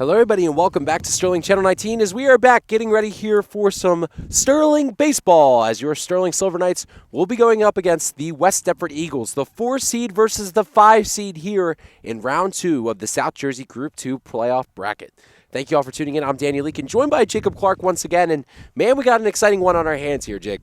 Hello, everybody, and welcome back to Sterling Channel 19 as we are back getting ready here for some Sterling baseball as your Sterling Silver Knights will be going up against the West Deptford Eagles, the 4 seed versus the 5 seed here in round 2 of the South Jersey Group 2 playoff bracket. Thank you all for tuning in. I'm Danny Leakin, joined by Jacob Clark once again, and man, we got an exciting one on our hands here, Jake.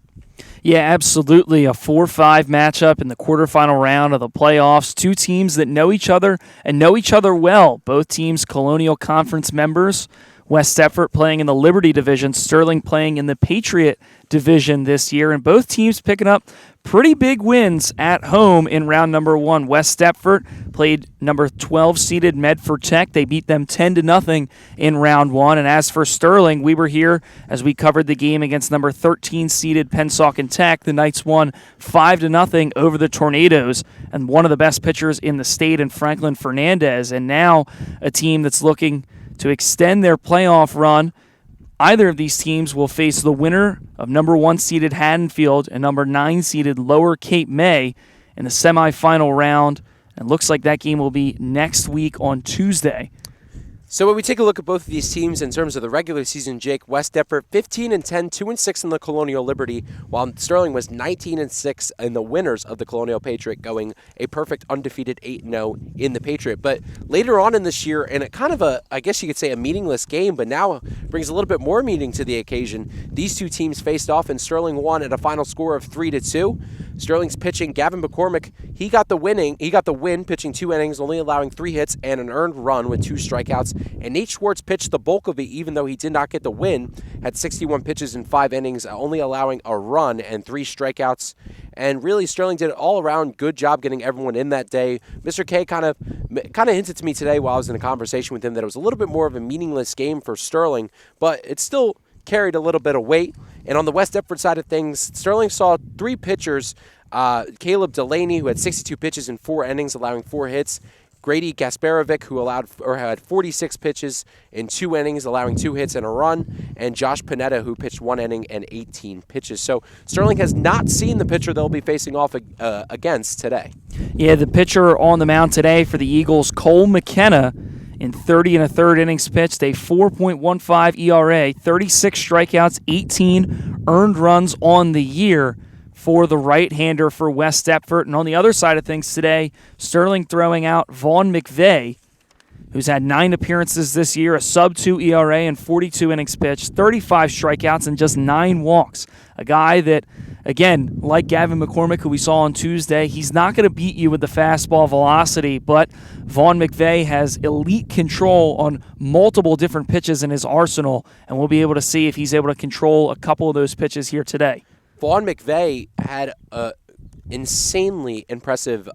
Yeah, absolutely. A 4-5 matchup in the quarterfinal round of the playoffs. Two teams that know each other and know each other well. Both teams Colonial Conference members. West Deptford playing in the Liberty Division, Sterling playing in the Patriot Division this year, and both teams picking up pretty big wins at home in round number 1. West Deptford played number 12-seeded Medford Tech. They beat them 10-0 in round 1. And as for Sterling, we were here as we covered the game against number 13-seeded Pennsauken Tech. The Knights won 5-0 over the Tornadoes, and one of the best pitchers in the state in Franklin Fernandez. And now a team that's looking to extend their playoff run. Either of these teams will face the winner of number 1-seeded Haddonfield and number 9-seeded Lower Cape May in the semifinal round. And looks like that game will be next week on Tuesday. So when we take a look at both of these teams in terms of the regular season, Jake, West Deptford 15-10, 2-6 in the Colonial Liberty, while Sterling was 19-6 in the winners of the Colonial Patriot, going a perfect undefeated 8-0 in the Patriot. But later on in this year, in a kind of a, I guess you could say, a meaningless game, but now brings a little bit more meaning to the occasion. These two teams faced off, and Sterling won at a final score of 3-2. Sterling's pitching, Gavin McCormick, he got the win, pitching 2 innings, only allowing 3 hits and an earned run with 2 strikeouts. And Nate Schwartz pitched the bulk of it, even though he did not get the win, had 61 pitches in 5 innings, only allowing a run and 3 strikeouts. And really, Sterling did an all-around good job getting everyone in that day. Mr. K kind of hinted to me today while I was in a conversation with him that it was a little bit more of a meaningless game for Sterling, but it still carried a little bit of weight. And on the West Deptford side of things, Sterling saw 3 pitchers, Caleb Delaney, who had 62 pitches in 4 innings, allowing 4 hits, Grady Gasparovic, who had 46 pitches in 2 innings, allowing 2 hits and a run, and Josh Panetta, who pitched 1 inning and 18 pitches. So Sterling has not seen the pitcher they'll be facing off against today. Yeah, the pitcher on the mound today for the Eagles, Cole McKenna, in 30 1/3 innings pitched, a 4.15 ERA, 36 strikeouts, 18 earned runs on the year for the right-hander for West Deptford. And on the other side of things today, Sterling throwing out Vaughn McVeigh, who's had 9 appearances this year, a sub-2 ERA and 42 innings pitched, 35 strikeouts and just 9 walks. A guy that, again, like Gavin McCormick, who we saw on Tuesday, he's not going to beat you with the fastball velocity, but Vaughn McVeigh has elite control on multiple different pitches in his arsenal, and we'll be able to see if he's able to control a couple of those pitches here today. Vaughn McVeigh had an insanely impressive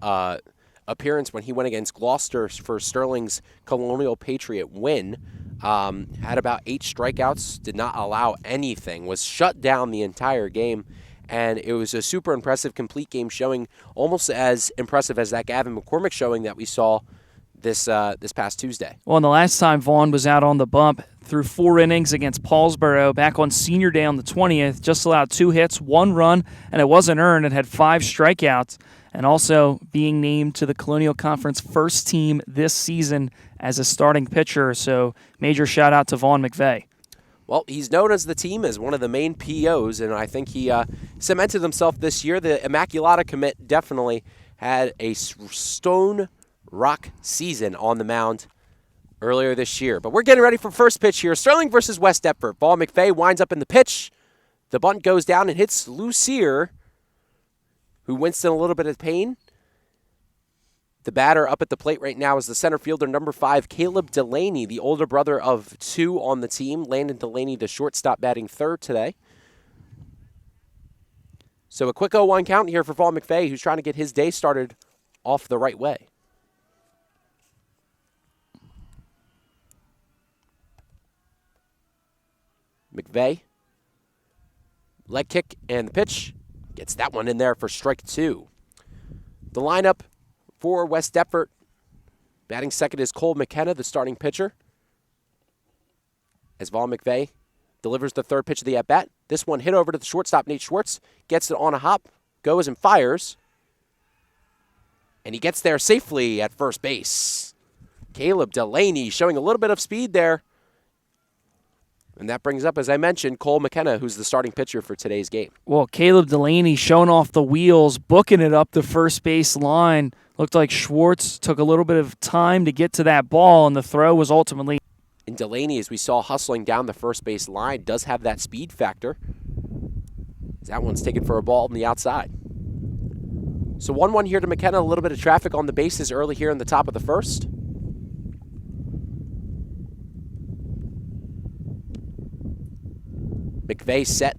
appearance when he went against Gloucester for Sterling's Colonial Patriot win. Had about 8 strikeouts, did not allow anything, was shut down the entire game, and it was a super impressive complete game showing, almost as impressive as that Gavin McCormick showing that we saw this past Tuesday. Well, and the last time Vaughn was out on the bump through 4 innings against Paulsboro back on Senior Day on the 20th, just allowed 2 hits, 1 run, and it wasn't earned, and had 5 strikeouts, and also being named to the Colonial Conference first team this season as a starting pitcher. So major shout out to Vaughn McVeigh. Well, he's known as the team as one of the main POs, and I think he cemented himself this year. The Immaculata commit definitely had a stone rock season on the mound earlier this year. But we're getting ready for first pitch here. Sterling versus West Deptford. Vaughn McVeigh winds up in the pitch. The bunt goes down and hits Lucier, who winced in a little bit of pain. The batter up at the plate right now is the center fielder, number 5, Caleb Delaney, the older brother of 2 on the team. Landon Delaney, the shortstop, batting third today. So a quick 0-1 count here for Vaughn McVeigh, who's trying to get his day started off the right way. McVeigh, leg kick and the pitch, gets that one in there for strike 2. The lineup for West Deptford, batting second is Cole McKenna, the starting pitcher, as Vaughn McVeigh delivers the third pitch of the at-bat. This one hit over to the shortstop, Nate Schwartz, gets it on a hop, goes and fires, and he gets there safely at first base. Caleb Delaney showing a little bit of speed there. And that brings up, as I mentioned, Cole McKenna, who's the starting pitcher for today's game. Well, Caleb Delaney showing off the wheels, booking it up the first base line. Looked like Schwartz took a little bit of time to get to that ball, and the throw was ultimately. And Delaney, as we saw hustling down the first base line, does have that speed factor. That one's taken for a ball on the outside. So 1-1 here to McKenna. A little bit of traffic on the bases early here in the top of the first. McVeigh set.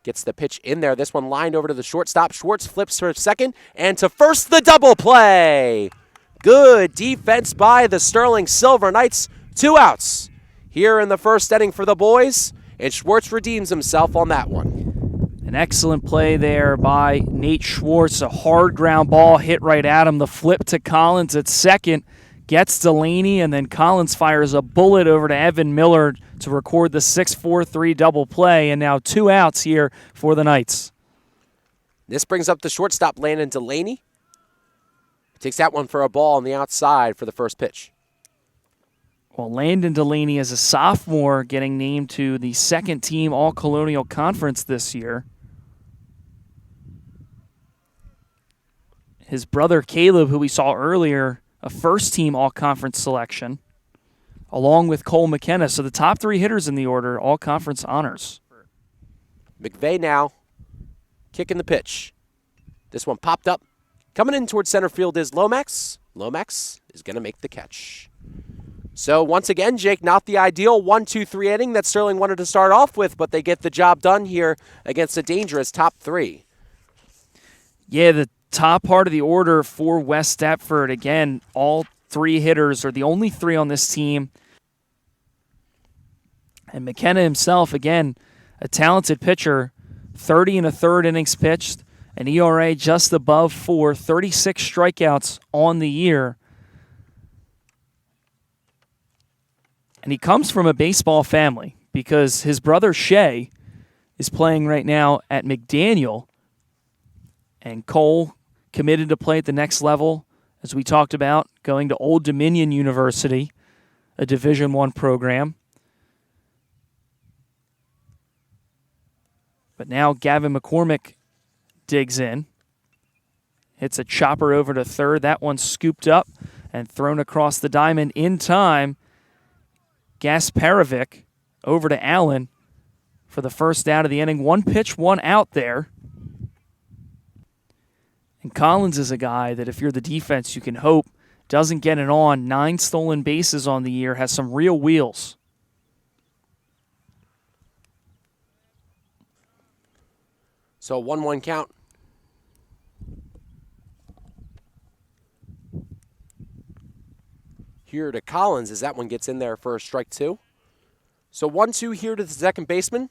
Gets the pitch in there. This one lined over to the shortstop. Schwartz flips for second. And to first, the double play. Good defense by the Sterling Silver Knights. 2 outs here in the first inning for the boys. And Schwartz redeems himself on that one. An excellent play there by Nate Schwartz. A hard ground ball hit right at him. The flip to Collins at second. Gets Delaney, and then Collins fires a bullet over to Evan Miller to record the 6-4-3 double play, and now 2 outs here for the Knights. This brings up the shortstop, Landon Delaney. Takes that one for a ball on the outside for the first pitch. Well, Landon Delaney is a sophomore getting named to the second team All-Colonial Conference this year. His brother Caleb, who we saw earlier, a first-team all-conference selection, along with Cole McKenna. So the top 3 hitters in the order, all-conference honors. McVeigh now kicking the pitch. This one popped up. Coming in towards center field is Lomax. Lomax is going to make the catch. So once again, Jake, not the ideal 1-2-3 inning that Sterling wanted to start off with, but they get the job done here against a dangerous top 3. Yeah, the top part of the order for West Deptford, again, all 3 hitters are the only 3 on this team. And McKenna himself, again, a talented pitcher, 30 1/3 innings pitched, an ERA just above 4, 36 strikeouts on the year. And he comes from a baseball family because his brother Shea is playing right now at McDaniel, and Cole committed to play at the next level, as we talked about, going to Old Dominion University, a Division I program. But now Gavin McCormick digs in, hits a chopper over to third. That one scooped up and thrown across the diamond in time. Gasparovic over to Allen for the first out of the inning. 1 pitch, 1 out there. And Collins is a guy that if you're the defense, you can hope doesn't get it on. 9 stolen bases on the year, has some real wheels. So 1-1 count. Here to Collins as that one gets in there for a strike 2. So 1-2 here to the second baseman.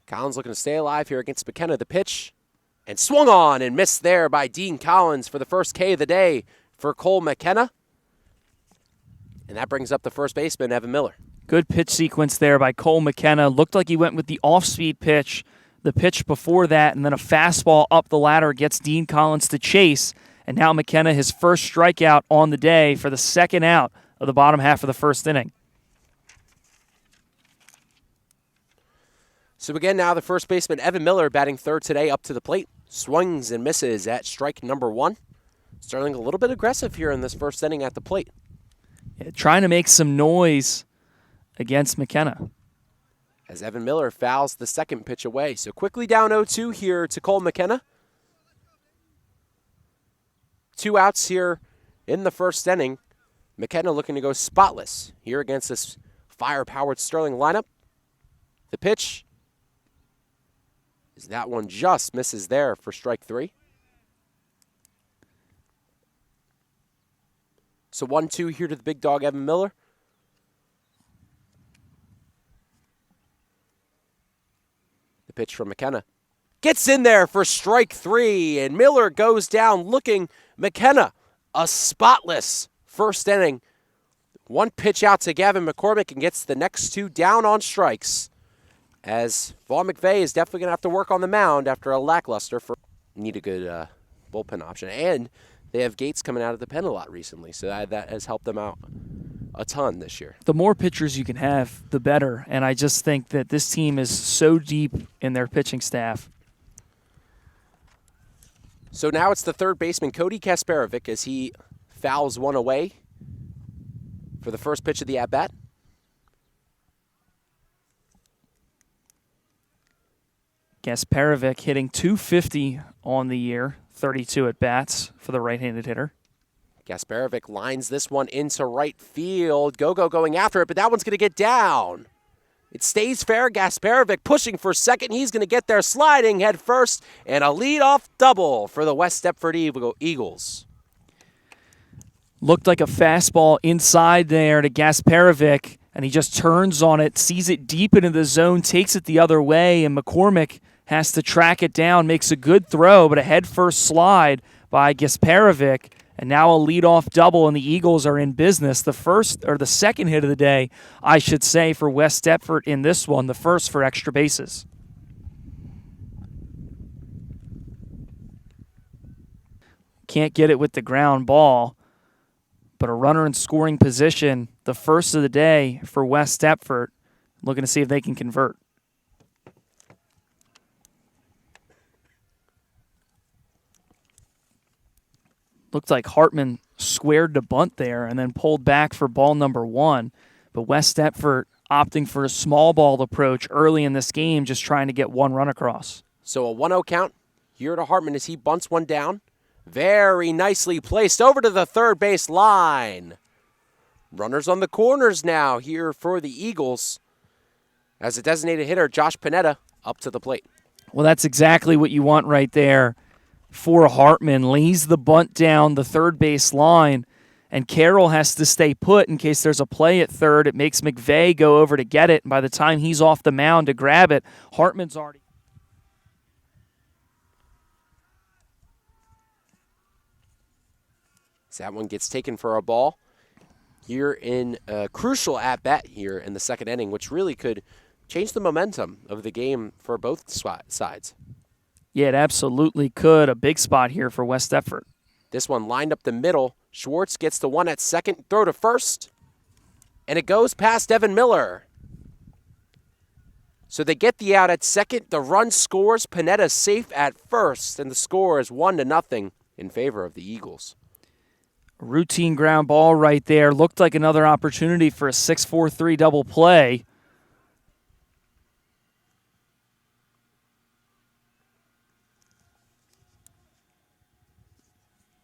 Collins looking to stay alive here against McKenna. The pitch, and swung on and missed there by Dean Collins for the first K of the day for Cole McKenna. And that brings up the first baseman, Evan Miller. Good pitch sequence there by Cole McKenna. Looked like he went with the off-speed pitch, the pitch before that, and then a fastball up the ladder gets Dean Collins to chase. And now McKenna, his first strikeout on the day for the second out of the bottom half of the first inning. So again, now the first baseman, Evan Miller, batting third today, up to the plate. Swings and misses at strike number 1. Sterling a little bit aggressive here in this first inning at the plate. Yeah, trying to make some noise against McKenna. As Evan Miller fouls the second pitch away. So quickly down 0-2 here to Cole McKenna. 2 outs here in the first inning. McKenna looking to go spotless here against this fire-powered Sterling lineup. The pitch. That one just misses there for strike 3. So 1-2 here to the big dog, Evan Miller. The pitch from McKenna. Gets in there for strike 3, and Miller goes down looking. McKenna, a spotless first inning. 1 pitch out to Gavin McCormick and gets the next 2 down on strikes. as Vaughn McVeigh is definitely going to have to work on the mound after a lackluster for need a good bullpen option. And they have Gates coming out of the pen a lot recently, so that has helped them out a ton this year. The more pitchers you can have, the better. And I just think that this team is so deep in their pitching staff. So now it's the third baseman, Cody Kasparovic, as he fouls one away for the first pitch of the at-bat. Kasparovic hitting .250 on the year, 32 at-bats for the right-handed hitter. Kasparovic lines this one into right field. Gogo going after it, but that one's going to get down. It stays fair. Kasparovic pushing for second. He's going to get there sliding head first, and a leadoff double for the West Deptford Eagles. Looked like a fastball inside there to Kasparovic, and he just turns on it, sees it deep into the zone, takes it the other way, and McCormick has to track it down, makes a good throw, but a head-first slide by Kasparovic, and now a leadoff double, and the Eagles are in business. The second hit of the day, I should say, for West Deptford in this one, the first for extra bases. Can't get it with the ground ball, but a runner in scoring position, the first of the day for West Deptford, looking to see if they can convert. Looked like Hartman squared to bunt there and then pulled back for ball number one. But West Deptford opting for a small ball approach early in this game, just trying to get one run across. So a 1-0 count here to Hartman as he bunts one down. Very nicely placed over to the third base line. Runners on the corners now here for the Eagles. As a designated hitter, Josh Panetta up to the plate. Well, that's exactly what you want right there for Hartman. Lays the bunt down the third base line, and Carroll has to stay put in case there's a play at third. It makes McVeigh go over to get it, and by the time he's off the mound to grab it, Hartman's already... So that one gets taken for a ball here in a crucial at-bat here in the second inning, which really could change the momentum of the game for both sides. Yeah, it absolutely could. A big spot here for West Deptford. This one lined up the middle. Schwartz gets the one at second, throw to first, and it goes past Evan Miller. So they get the out at second. The run scores. Panetta safe at first, and the score is 1-0 in favor of the Eagles. A routine ground ball right there. Looked like another opportunity for a 6-4-3 double play.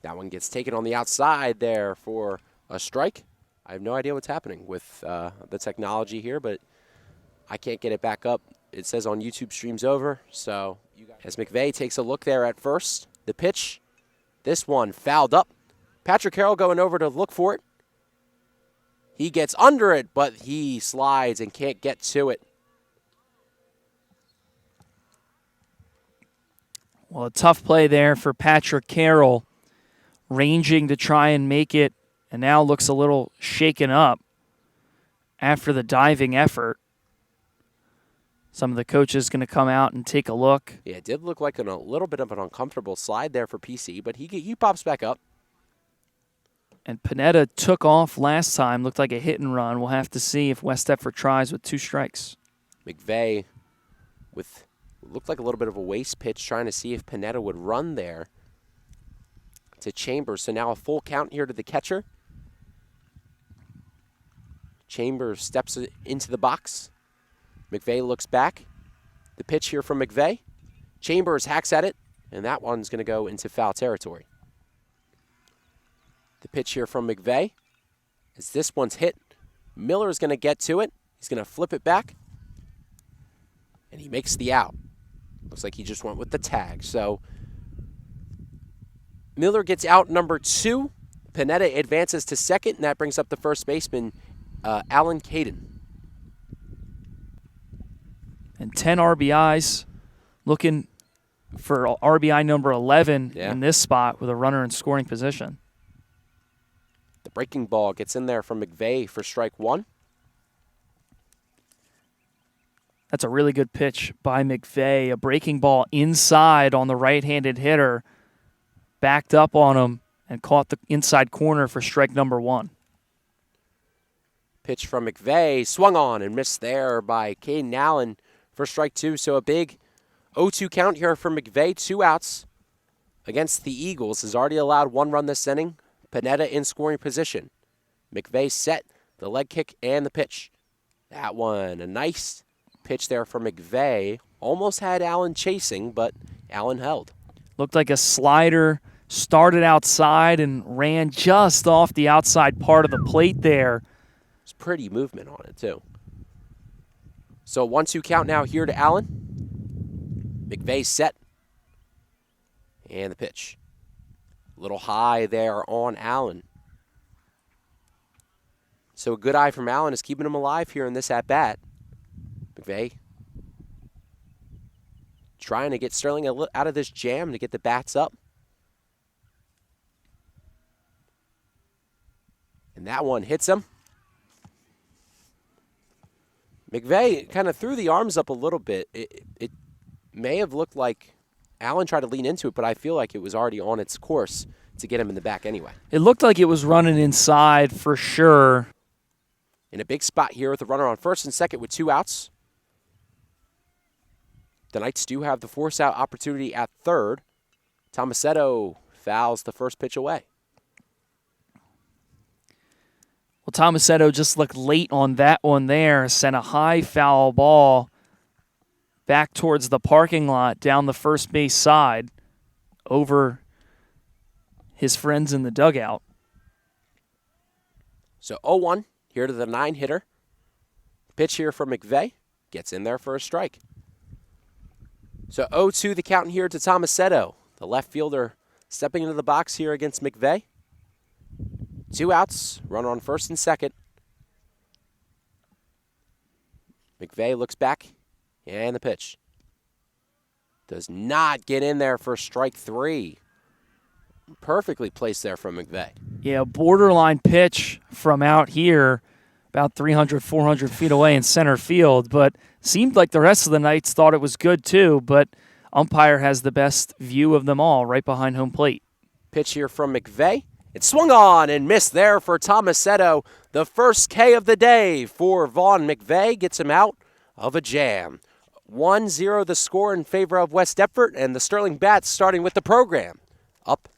That one gets taken on the outside there for a strike. I have no idea what's happening with the technology here, but I can't get it back up. It says on YouTube stream's over. So as McVeigh takes a look there at first, the pitch, this one fouled up. Patrick Carroll going over to look for it. He gets under it, but he slides and can't get to it. Well, a tough play there for Patrick Carroll, ranging to try and make it, and now looks a little shaken up after the diving effort. Some of the coaches going to come out and take a look. Yeah, it did look like a little bit of an uncomfortable slide there for PC, but he pops back up. And Panetta took off last time, looked like a hit and run. We'll have to see if West Deptford tries with 2 strikes. McVeigh with looked like a little bit of a waste pitch, trying to see if Panetta would run there to Chambers. So now a full count here to the catcher. Chambers steps into the box. McVeigh looks back. The pitch here from McVeigh. Chambers hacks at it, and that one's going to go into foul territory. The pitch here from McVeigh. As this one's hit, Miller's going to get to it. He's going to flip it back, and he makes the out. Looks like he just went with the tag. So Miller gets out number 2. Panetta advances to second, and that brings up the first baseman, Alan Caden. And 10 RBIs, looking for RBI number 11 in this spot with a runner in scoring position. The breaking ball gets in there from McVeigh for strike 1. That's a really good pitch by McVeigh. A breaking ball inside on the right-handed hitter. Backed up on him and caught the inside corner for strike number 1. Pitch from McVeigh, swung on and missed there by Caden Allen for strike 2. So a big 0-2 count here for McVeigh. 2 outs against the Eagles. Has already allowed 1 run this inning. Panetta in scoring position. McVeigh set the leg kick and the pitch. That one, a nice pitch there for McVeigh. Almost had Allen chasing, but Allen held. Looked like a slider, started outside and ran just off the outside part of the plate there. It's pretty movement on it, too. So 1-2 count now here to Allen. McVeigh set. And the pitch. A little high there on Allen. So a good eye from Allen is keeping him alive here in this at-bat. McVeigh trying to get Sterling out of this jam to get the bats up. And that one hits him. McVeigh kind of threw the arms up a little bit. It may have looked like Allen tried to lean into it, but I feel like it was already on its course to get him in the back anyway. It looked like it was running inside for sure. In a big spot here with a runner on first and second with 2 outs. The Knights do have the force-out opportunity at third. Tomasetto fouls the first pitch away. Well, Tomasetto just looked late on that one there, sent a high foul ball back towards the parking lot down the first base side over his friends in the dugout. So 0-1 here to the 9-hitter. Pitch here from McVeigh. Gets in there for a strike. So 0-2 the count here to Tomasetto. The left fielder stepping into the box here against McVeigh. 2 outs, runner on first and second. McVeigh looks back, and the pitch. Does not get in there for strike 3. Perfectly placed there from McVeigh. Yeah, borderline pitch from out here, about 300, 400 feet away in center field, but seemed like the rest of the Knights thought it was good too, but umpire has the best view of them all right behind home plate. Pitch here from McVeigh. It swung on and missed there for Tomasetto. The first K of the day for Vaughn McVeigh gets him out of a jam. 1-0 the score in favor of West Deptford, and the Sterling Bats starting with the program. Up.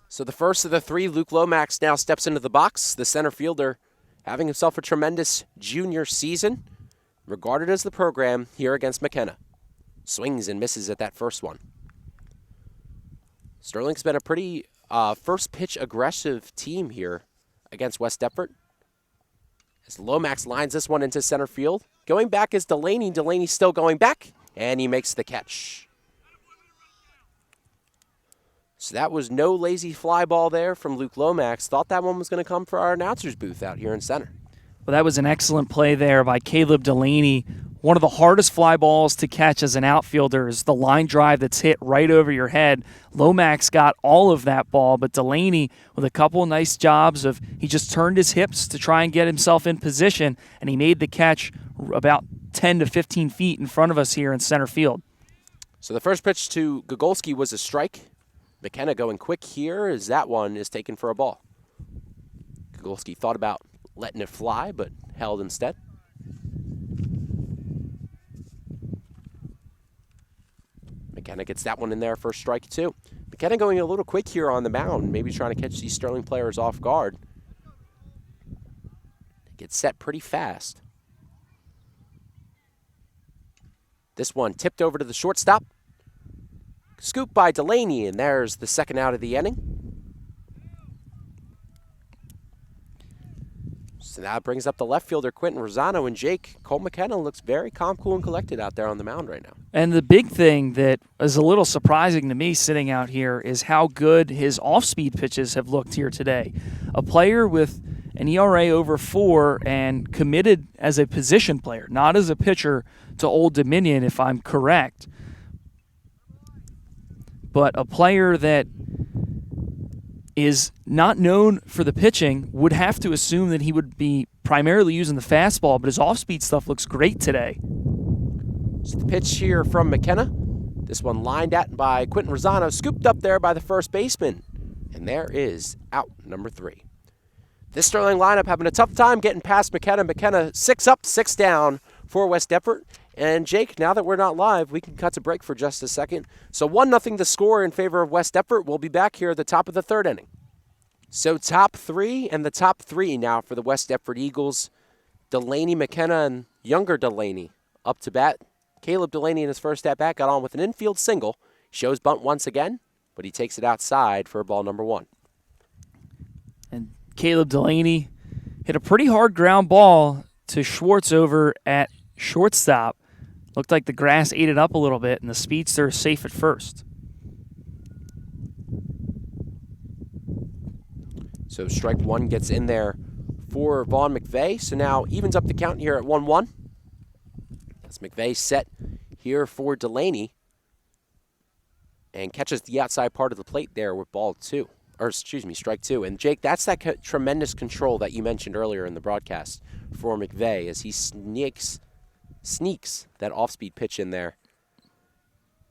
So the first of the 3, Luke Lomax now steps into the box. The center fielder having himself a tremendous junior season, regarded as the program here against McKenna. Swings and misses at that first one. Sterling's been a pretty first pitch aggressive team here against West Deptford. As Lomax lines this one into center field. Going back is Delaney. Delaney's still going back, and he makes the catch. So that was no lazy fly ball there from Luke Lomax. Thought that one was going to come for our announcer's booth out here in center. Well, that was an excellent play there by Caleb Delaney. One of the hardest fly balls to catch as an outfielder is the line drive that's hit right over your head. Lomax got all of that ball, but Delaney, with a couple of nice jobs he just turned his hips to try and get himself in position, and he made the catch about 10 to 15 feet in front of us here in center field. So the first pitch to Gogolski was a strike. McKenna going quick here as that one is taken for a ball. Gogolski thought about letting it fly, but held instead. McKenna gets that one in there for strike 2. McKenna going a little quick here on the mound, maybe trying to catch these Sterling players off guard. Gets set pretty fast. This one tipped over to the shortstop. Scoop by Delaney, and there's the second out of the inning. So now it brings up the left fielder, Quentin Rosano, and Jake. Cole McKenna looks very calm, cool, and collected out there on the mound right now. And the big thing that is a little surprising to me sitting out here is how good his off-speed pitches have looked here today. A player with an ERA over 4 and committed as a position player, not as a pitcher to Old Dominion, if I'm correct. But a player that is not known for the pitching would have to assume that he would be primarily using the fastball, but his off-speed stuff looks great today. So the pitch here from McKenna. This one lined at by Quentin Rosano, scooped up there by the first baseman. And there is out number 3. This Sterling lineup having a tough time getting past McKenna. McKenna 6 up, 6 down for West Deptford. And Jake, now that we're not live, we can cut to break for just a second. So 1-0 the score in favor of West Deptford. We'll be back here at the top of the 3rd inning. So top 3 and the top 3 now for the West Deptford Eagles. Delaney, McKenna, and younger Delaney up to bat. Caleb Delaney in his first at-bat got on with an infield single. Shows bunt once again, but he takes it outside for ball number 1. And Caleb Delaney hit a pretty hard ground ball to Schwartz over at shortstop. Looked like the grass ate it up a little bit, and the speedster is safe at first. So strike 1 gets in there for Vaughn McVeigh. So now evens up the count here at 1-1. As McVeigh set here for Delaney and catches the outside part of the plate there with strike 2. And Jake, that's that tremendous control that you mentioned earlier in the broadcast for McVeigh as he sneaks that off-speed pitch in there.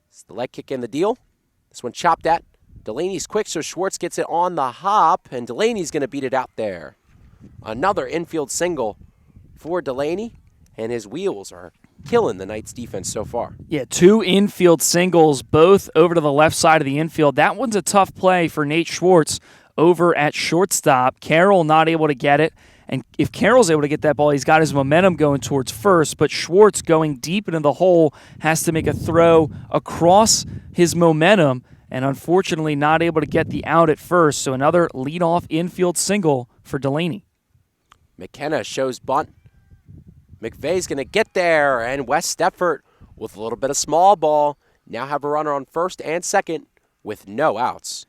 It's the leg kick in the deal. This one chopped at. Delaney's quick, so Schwartz gets it on the hop, and Delaney's going to beat it out there. Another infield single for Delaney, and his wheels are killing the Knights' defense so far. Yeah, 2 infield singles, both over to the left side of the infield. That one's a tough play for Nate Schwartz over at shortstop. Carroll not able to get it. And if Carroll's able to get that ball, he's got his momentum going towards first. But Schwartz going deep into the hole has to make a throw across his momentum and unfortunately not able to get the out at first. So another leadoff infield single for Delaney. McKenna shows bunt. McVeigh's going to get there, and West Deptford with a little bit of small ball now have a runner on first and second with no outs.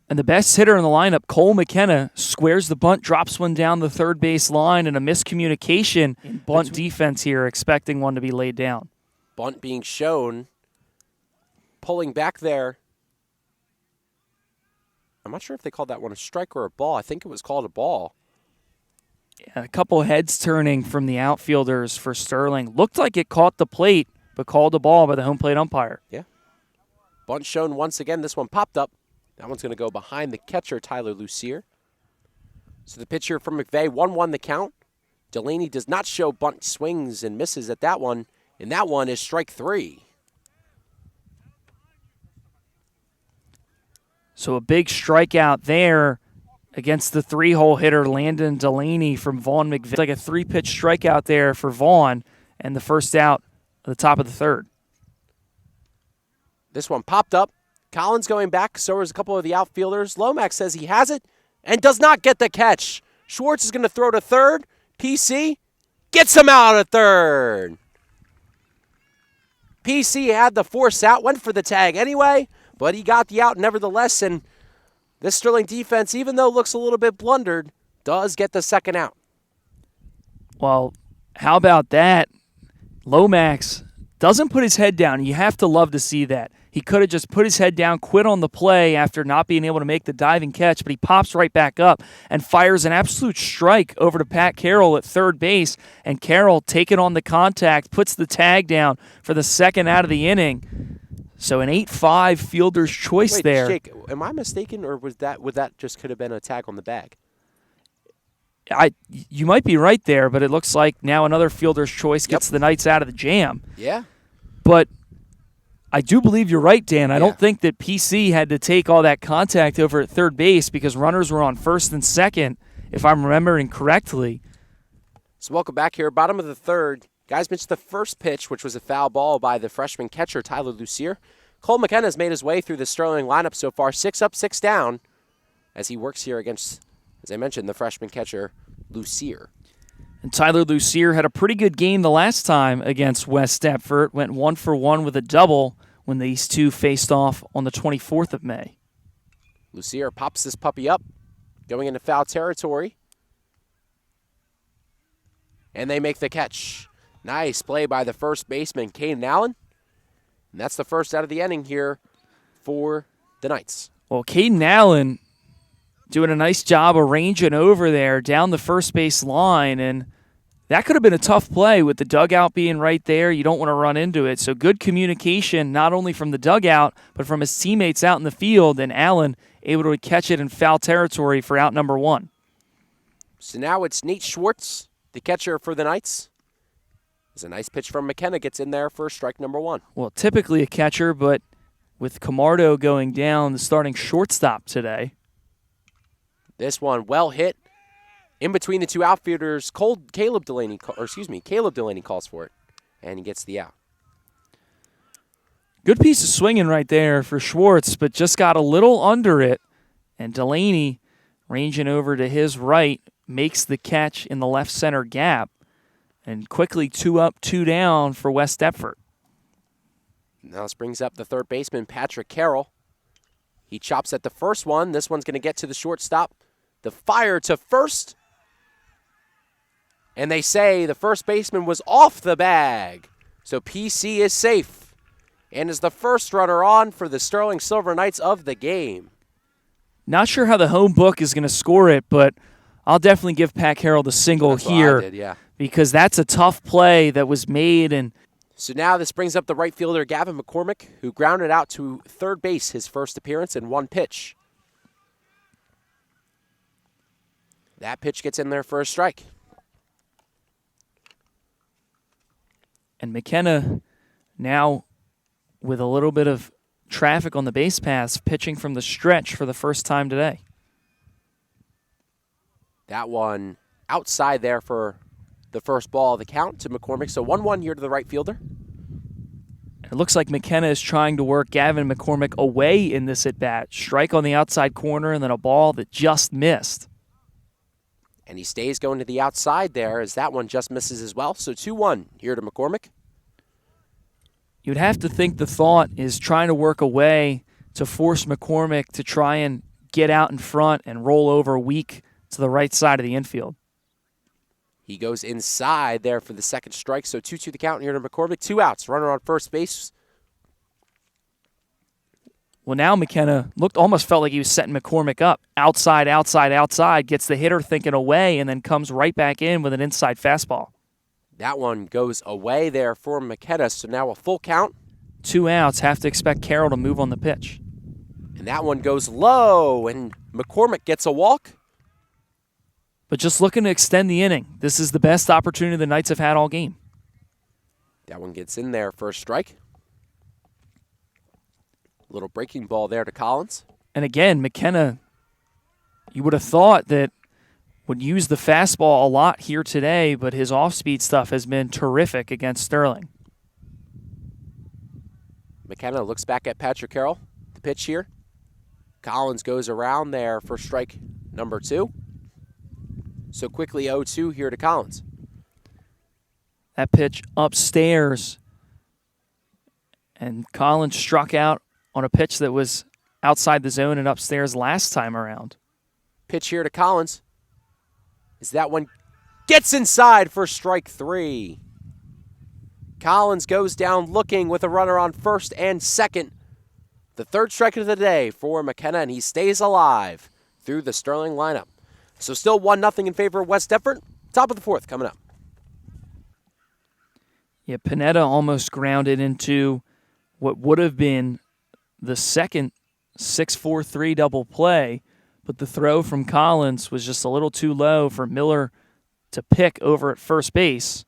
And the best hitter in the lineup, Cole McKenna, squares the bunt, drops one down the third base line, and a miscommunication in bunt defense here, expecting one to be laid down. Bunt being shown, pulling back there. I'm not sure if they called that one a strike or a ball. I think it was called a ball. Yeah, a couple heads turning from the outfielders for Sterling. Looked like it caught the plate, but called a ball by the home plate umpire. Yeah. Bunt shown once again. This one popped up. That one's going to go behind the catcher, Tyler Lucier. So the pitch here from McVeigh, 1-1 the count. Delaney does not show bunt, swings and misses at that one, and that one is strike 3. So a big strikeout there against the 3-hole hitter, Landon Delaney from Vaughn McVeigh. Like a 3-pitch strikeout there for Vaughn, and the first out at the top of the third. This one popped up. Collins going back, so was a couple of the outfielders. Lomax says he has it and does not get the catch. Schwartz is going to throw to third. PC gets him out at third. PC had the force out, went for the tag anyway, but he got the out nevertheless. And this Sterling defense, even though it looks a little bit blundered, does get the second out. Well, how about that? Lomax doesn't put his head down. You have to love to see that. He could have just put his head down, quit on the play after not being able to make the diving catch, but he pops right back up and fires an absolute strike over to Pat Carroll at third base, and Carroll, taking on the contact, puts the tag down for the second out of the inning. So an 8-5 fielder's choice. Wait, there. Jake, am I mistaken, or would that just could have been a tag on the bag? You might be right there, but it looks like now another fielder's choice gets the Knights out of the jam. Yeah. But I do believe you're right, Dan. I don't think that PC had to take all that contact over at third base because runners were on first and second, if I'm remembering correctly. So welcome back here. Bottom of the third. Guys missed the first pitch, which was a foul ball by the freshman catcher, Tyler Lucier. Cole McKenna has made his way through the Sterling lineup so far, 6 up, 6 down, as he works here against, as I mentioned, the freshman catcher, Lucier. And Tyler Lucier had a pretty good game the last time against West Deptford. Went 1 for 1 with a double when these two faced off on the 24th of May. Lucier pops this puppy up, going into foul territory. And they make the catch. Nice play by the first baseman, Caden Allen. And that's the first out of the inning here for the Knights. Well, Caden Allen doing a nice job of ranging over there down the first base line, and that could have been a tough play with the dugout being right there. You don't want to run into it. So good communication, not only from the dugout, but from his teammates out in the field, and Allen able to catch it in foul territory for out number 1. So now it's Nate Schwartz, the catcher for the Knights. There's a nice pitch from McKenna, gets in there for strike number 1. Well, typically a catcher, but with Camardo going down, the starting shortstop today. This one well hit. In between the two outfielders, Caleb Delaney calls for it, and he gets the out. Good piece of swinging right there for Schwartz, but just got a little under it, and Delaney, ranging over to his right, makes the catch in the left center gap, and quickly 2 up, 2 down for West Deptford. Now this brings up the third baseman, Patrick Carroll. He chops at the first one. This one's going to get to the shortstop. The fire to first. And they say the first baseman was off the bag. So PC is safe and is the first runner on for the Sterling Silver Knights of the game. Not sure how the home book is going to score it, but I'll definitely give Pat Carroll the single here because that's a tough play that was made. And so now this brings up the right fielder, Gavin McCormick, who grounded out to third base his first appearance in 1 pitch. That pitch gets in there for a strike. And McKenna now with a little bit of traffic on the base paths, pitching from the stretch for the first time today. That one outside there for the first ball of the count to McCormick. So 1-1 here to the right fielder. It looks like McKenna is trying to work Gavin McCormick away in this at-bat. Strike on the outside corner and then a ball that just missed. And he stays going to the outside there as that one just misses as well. So 2-1 here to McCormick. You'd have to think the thought is trying to work away to force McCormick to try and get out in front and roll over weak to the right side of the infield. He goes inside there for the second strike. So 2-2 the count here to McCormick. 2 outs. Runner on first base. Well, now McKenna almost felt like he was setting McCormick up. Outside, outside, outside. Gets the hitter thinking away and then comes right back in with an inside fastball. That one goes away there for McKenna. So now a full count. 2 outs. Have to expect Carroll to move on the pitch. And that one goes low, and McCormick gets a walk. But just looking to extend the inning. This is the best opportunity the Knights have had all game. That one gets in there for a strike. Little breaking ball there to Collins. And again, McKenna, you would have thought that would use the fastball a lot here today, but his off-speed stuff has been terrific against Sterling. McKenna looks back at Patrick Carroll. The pitch here. Collins goes around there for strike number 2. So quickly 0-2 here to Collins. That pitch upstairs. And Collins struck out on a pitch that was outside the zone and upstairs last time around. Pitch here to Collins. Is that one gets inside for strike 3. Collins goes down looking with a runner on first and second. The third strike of the day for McKenna, and he stays alive through the Sterling lineup. So still 1-0 in favor of West Deptford. Top of the 4th coming up. Yeah, Pineda almost grounded into what would have been the second 6-4-3 double play, but the throw from Collins was just a little too low for Miller to pick over at first base.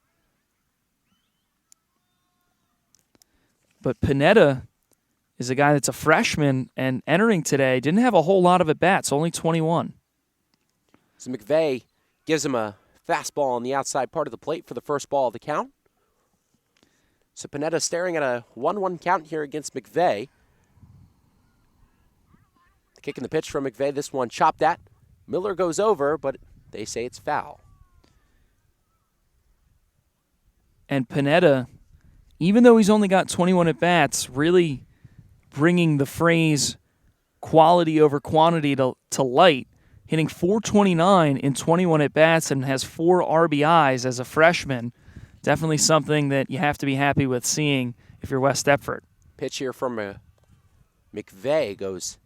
But Pineda is a guy that's a freshman and entering today, didn't have a whole lot of at-bats, only 21. So McVeigh gives him a fastball on the outside part of the plate for the first ball of the count. So Pineda staring at a 1-1 count here against McVeigh. The kick in the pitch from McVeigh, this one chopped at. Miller goes over, but they say it's foul. And Pineda, even though he's only got 21 at-bats, really bringing the phrase quality over quantity to light, hitting .429 in 21 at-bats and has 4 RBIs as a freshman. Definitely something that you have to be happy with seeing if you're West Deptford. Pitch here from McVeigh goes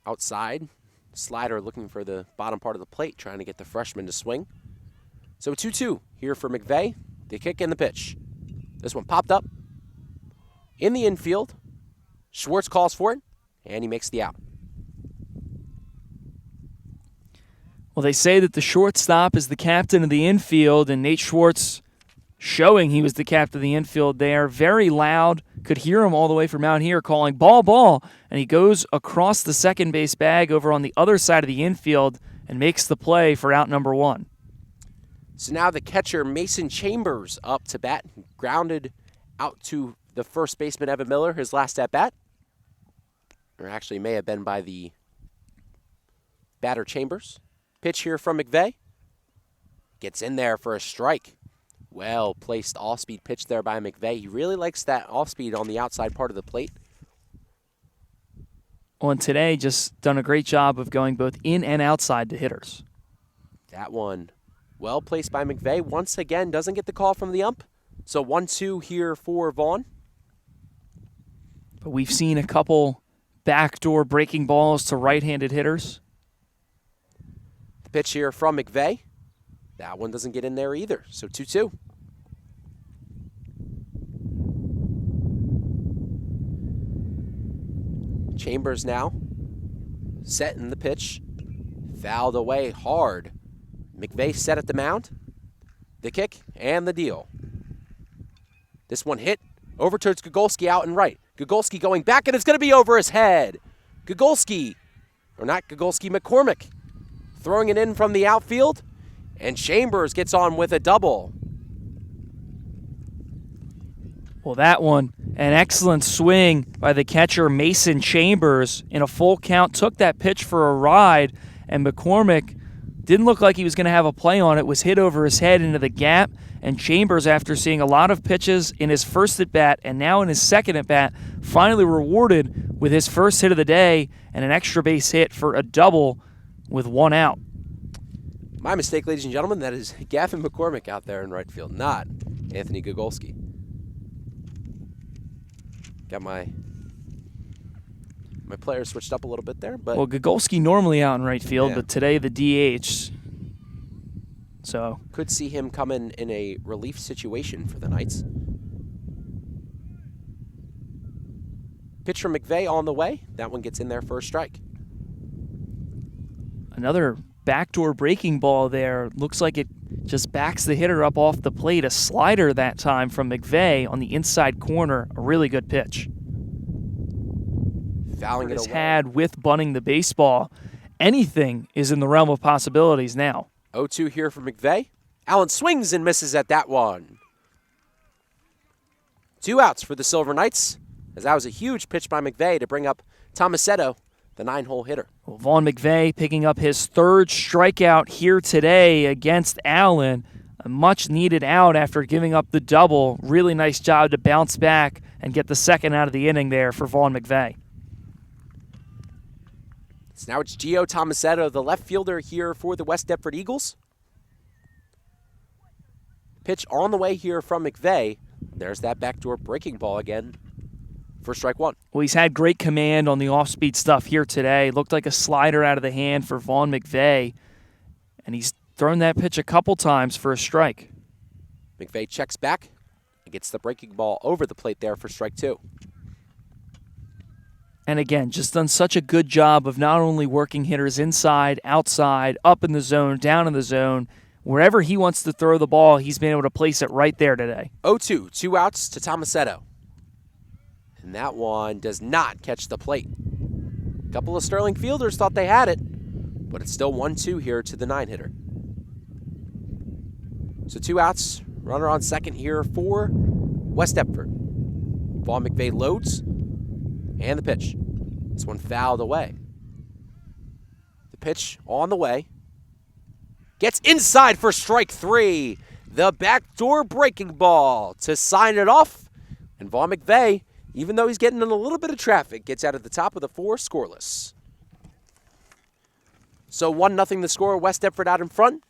outside. Slider looking for the bottom part of the plate, trying to get the freshman to swing. So 2-2 here for McVeigh. The kick and the pitch. This one popped up in the infield. Schwartz calls for it, and he makes the out. Well, they say that the shortstop is the captain of the infield, and Nate Schwartz showing he was the captain of the infield there. Very loud. Could hear him all the way from out here calling ball, ball. And he goes across the second base bag over on the other side of the infield and makes the play for out number 1. So now the catcher, Mason Chambers, up to bat. Grounded out to the first baseman, Evan Miller, his last at bat. Or actually may have been by the batter, Chambers. Pitch here from McVeigh. Gets in there for a strike. Well-placed off-speed pitch there by McVeigh. He really likes that off-speed on the outside part of the plate. Well, and today just done a great job of going both in and outside to hitters. That one well-placed by McVeigh. Once again, doesn't get the call from the ump. So 1-2 here for Vaughn. But we've seen a couple backdoor breaking balls to right-handed hitters. The pitch here from McVeigh. That one doesn't get in there either, so 2-2. Chambers now setting the pitch. Fouled away hard. McVeigh set at the mound. The kick and the deal. This one hit over towards Gogolski out and right. Gogolski going back, and it's going to be over his head. Gogolski, or not Gogolski, McCormick, throwing it in from the outfield. And Chambers gets on with a double. Well, that one, an excellent swing by the catcher, Mason Chambers, in a full count, took that pitch for a ride, and McCormick didn't look like he was going to have a play on it, was hit over his head into the gap, and Chambers, after seeing a lot of pitches in his first at-bat and now in his second at-bat, finally rewarded with his first hit of the day and an extra base hit for a double with 1 out. My mistake, ladies and gentlemen, that is Gavin McCormick out there in right field, not Anthony Gogolski. Got my players switched up a little bit there, but well, Gogolski normally out in right field, yeah. but today the DH. So could see him come in a relief situation for the Knights. Pitch from McVeigh on the way. That one gets in there for a strike. Another backdoor breaking ball there. Looks like it just backs the hitter up off the plate. A slider that time from McVeigh on the inside corner. A really good pitch. Fouling it away. Had with bunting the baseball. Anything is in the realm of possibilities now. 0-2 here for McVeigh. Allen swings and misses at that one. 2 outs for the Silver Knights, as that was a huge pitch by McVeigh to bring up Tomasetto, the 9-hole hitter. Well, Vaughn McVeigh picking up his 3rd strikeout here today against Allen. A much-needed out after giving up the double. Really nice job to bounce back and get the 2nd out of the inning there for Vaughn McVeigh. So now it's Gio Tomasetto, the left fielder here for the West Deptford Eagles. Pitch on the way here from McVeigh. There's that backdoor breaking ball again for strike 1. Well, he's had great command on the off-speed stuff here today. Looked like a slider out of the hand for Vaughn McVeigh, and he's thrown that pitch a couple times for a strike. McVeigh checks back and gets the breaking ball over the plate there for strike 2. And again, just done such a good job of not only working hitters inside, outside, up in the zone, down in the zone. Wherever he wants to throw the ball, he's been able to place it right there today. 0-2, 2 outs to Tomasetto. And that one does not catch the plate. A couple of Sterling fielders thought they had it, but it's still 1-2 here to the 9-hitter. So 2 outs, runner on second here for West Deptford. Vaughn McVeigh loads, and the pitch. This one fouled away. The pitch on the way. Gets inside for strike 3. The backdoor breaking ball to sign it off. And Vaughn McVeigh, even though he's getting in a little bit of traffic, gets out at the top of the 4 scoreless. So 1-0 the score. West Deptford out in front.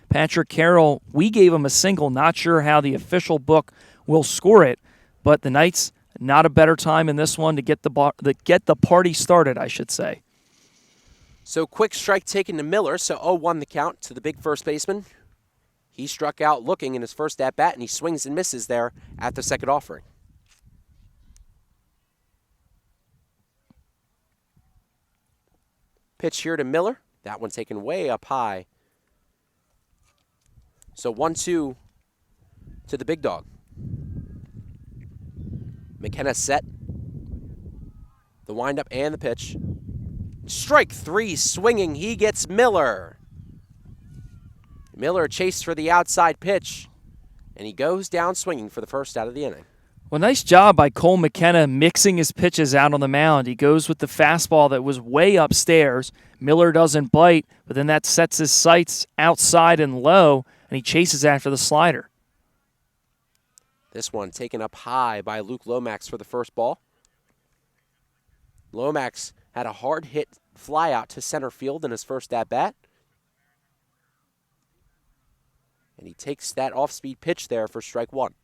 Patrick Carroll, we gave him a single. Not sure how the official book will score it, but the Knights, not a better time in this one to get the party started, I should say. So quick strike taken to Miller, so 0-1 the count to the big first baseman. He struck out looking in his first at-bat, and he swings and misses there at the second offering. Pitch here to Miller. That one taken way up high. So 1-2 to the big dog. McKenna set. The windup and the pitch. Strike 3, swinging. He gets Miller. Miller chased for the outside pitch, and he goes down swinging for the first out of the inning. Well, nice job by Cole McKenna mixing his pitches out on the mound. He goes with the fastball that was way upstairs. Miller doesn't bite, but then that sets his sights outside and low, and he chases after the slider. This one taken up high by Luke Lomax for the first ball. Lomax had a hard hit fly out to center field in his first at-bat. And he takes that off-speed pitch there for strike 1.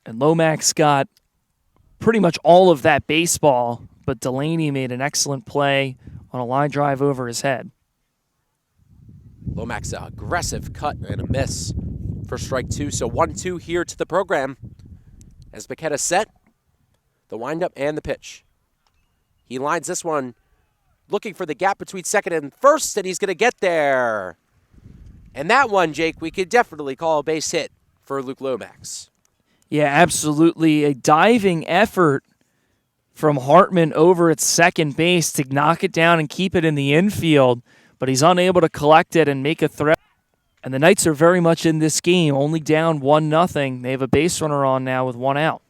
And Lomax got pretty much all of that baseball, but Delaney made an excellent play on a line drive over his head. Lomax, an aggressive cut and a miss for strike 2. So 1-2 here to the program. As McKenna set, the windup and the pitch. He lines this one looking for the gap between second and first, and he's going to get there. And that one, Jake, we could definitely call a base hit for Luke Lomax. Yeah, absolutely. A diving effort from Hartman over at second base to knock it down and keep it in the infield, but he's unable to collect it and make a threat. And the Knights are very much in this game, only down 1-0. They have a base runner on now with 1 out.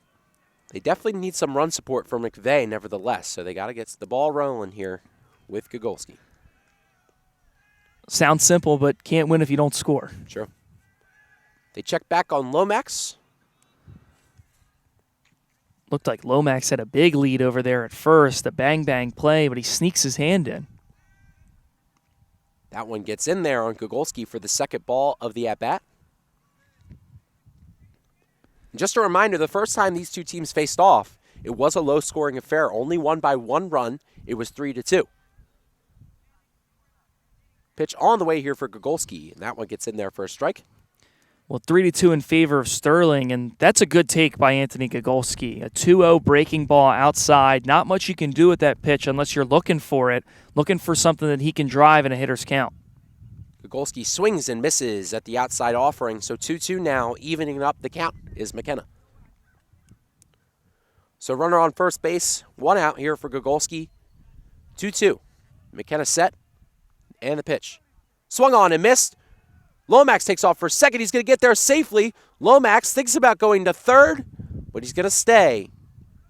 They definitely need some run support from McVeigh, nevertheless, so they got to get the ball rolling here with Gogolski. Sounds simple, but can't win if you don't score. Sure. They check back on Lomax. Looked like Lomax had a big lead over there at first, a bang-bang play, but he sneaks his hand in. That one gets in there on Gogolski for the second ball of the at-bat. Just a reminder, the first time these two teams faced off, it was a low-scoring affair, only won by 1 run. It was 3-2. Pitch on the way here for Gogolski, and that one gets in there for a strike. Well, 3-2 in favor of Sterling, and that's a good take by Anthony Gogolski. A 2-0 breaking ball outside. Not much you can do with that pitch unless you're looking for it, looking for something that he can drive in a hitter's count. Gogolski swings and misses at the outside offering, so 2-2 now, evening up the count is McKenna. So runner on first base, 1 out here for Gogolski. 2-2. McKenna set, and the pitch. Swung on and missed. Lomax takes off for second. He's going to get there safely. Lomax thinks about going to third, but he's going to stay.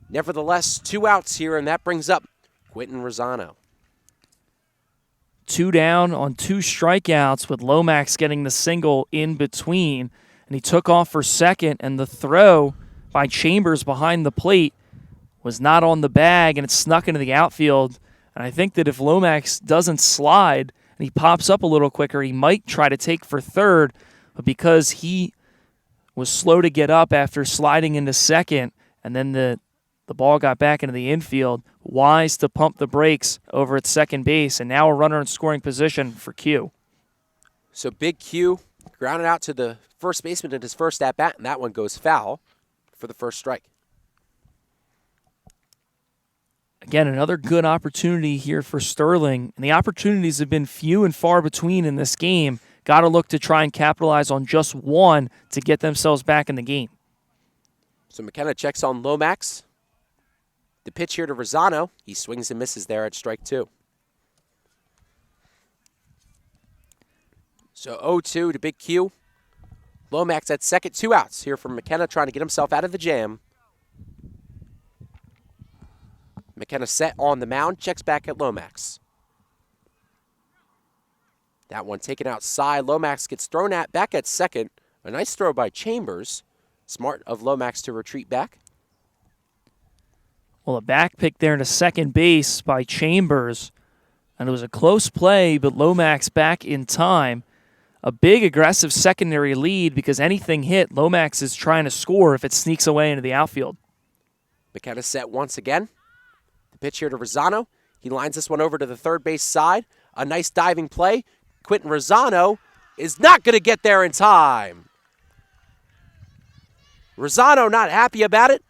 Nevertheless, 2 outs here, and that brings up Quentin Rosano. 2 down on 2 strikeouts with Lomax getting the single in between. And he took off for second, and the throw by Chambers behind the plate was not on the bag, and it snuck into the outfield. And I think that if Lomax doesn't slide and he pops up a little quicker, he might try to take for third. But because he was slow to get up after sliding into second, and then the ball got back into the infield, wise to pump the brakes over at second base, and now a runner in scoring position for Q. So big Q grounded out to the first baseman in his first at-bat, and that one goes foul for the first strike. Again, another good opportunity here for Sterling, and the opportunities have been few and far between in this game. Got to look to try and capitalize on just one to get themselves back in the game. So McKenna checks on Lomax. The pitch here to Rosano. He swings and misses there at strike 2. So 0-2 to big Q. Lomax at second, 2 outs here from McKenna trying to get himself out of the jam. McKenna set on the mound, checks back at Lomax. That one taken outside. Lomax gets thrown back at second. A nice throw by Chambers. Smart of Lomax to retreat back. Well, a back pick there to second base by Chambers. And it was a close play, but Lomax back in time. A big aggressive secondary lead because anything hit, Lomax is trying to score if it sneaks away into the outfield. McKenna set once again. The pitch here to Rosano. He lines this one over to the third base side. a nice diving play. Quentin Rosano is not going to get there in time. Rosano not happy about it.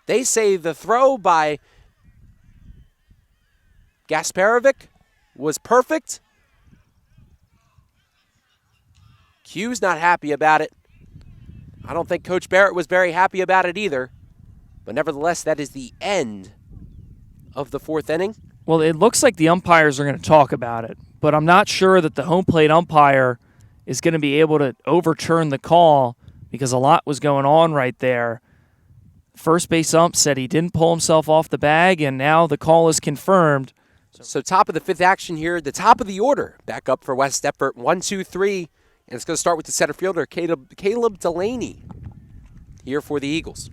They say the throw by Gasparovic was perfect. Q's not happy about it. I don't think Coach Barrett was very happy about it either. But nevertheless, that is the end of the fourth inning. Well, it looks like the umpires are going to talk about it, but I'm not sure that the home plate umpire is going to be able to overturn the call because a lot was going on right there. First base ump said he didn't pull himself off the bag, and now the call is confirmed. So top of the fifth action here, the top of the order. Back up for West Deptford, 1, 2, 3. And it's going to start with the center fielder, Caleb Delaney, here for the Eagles.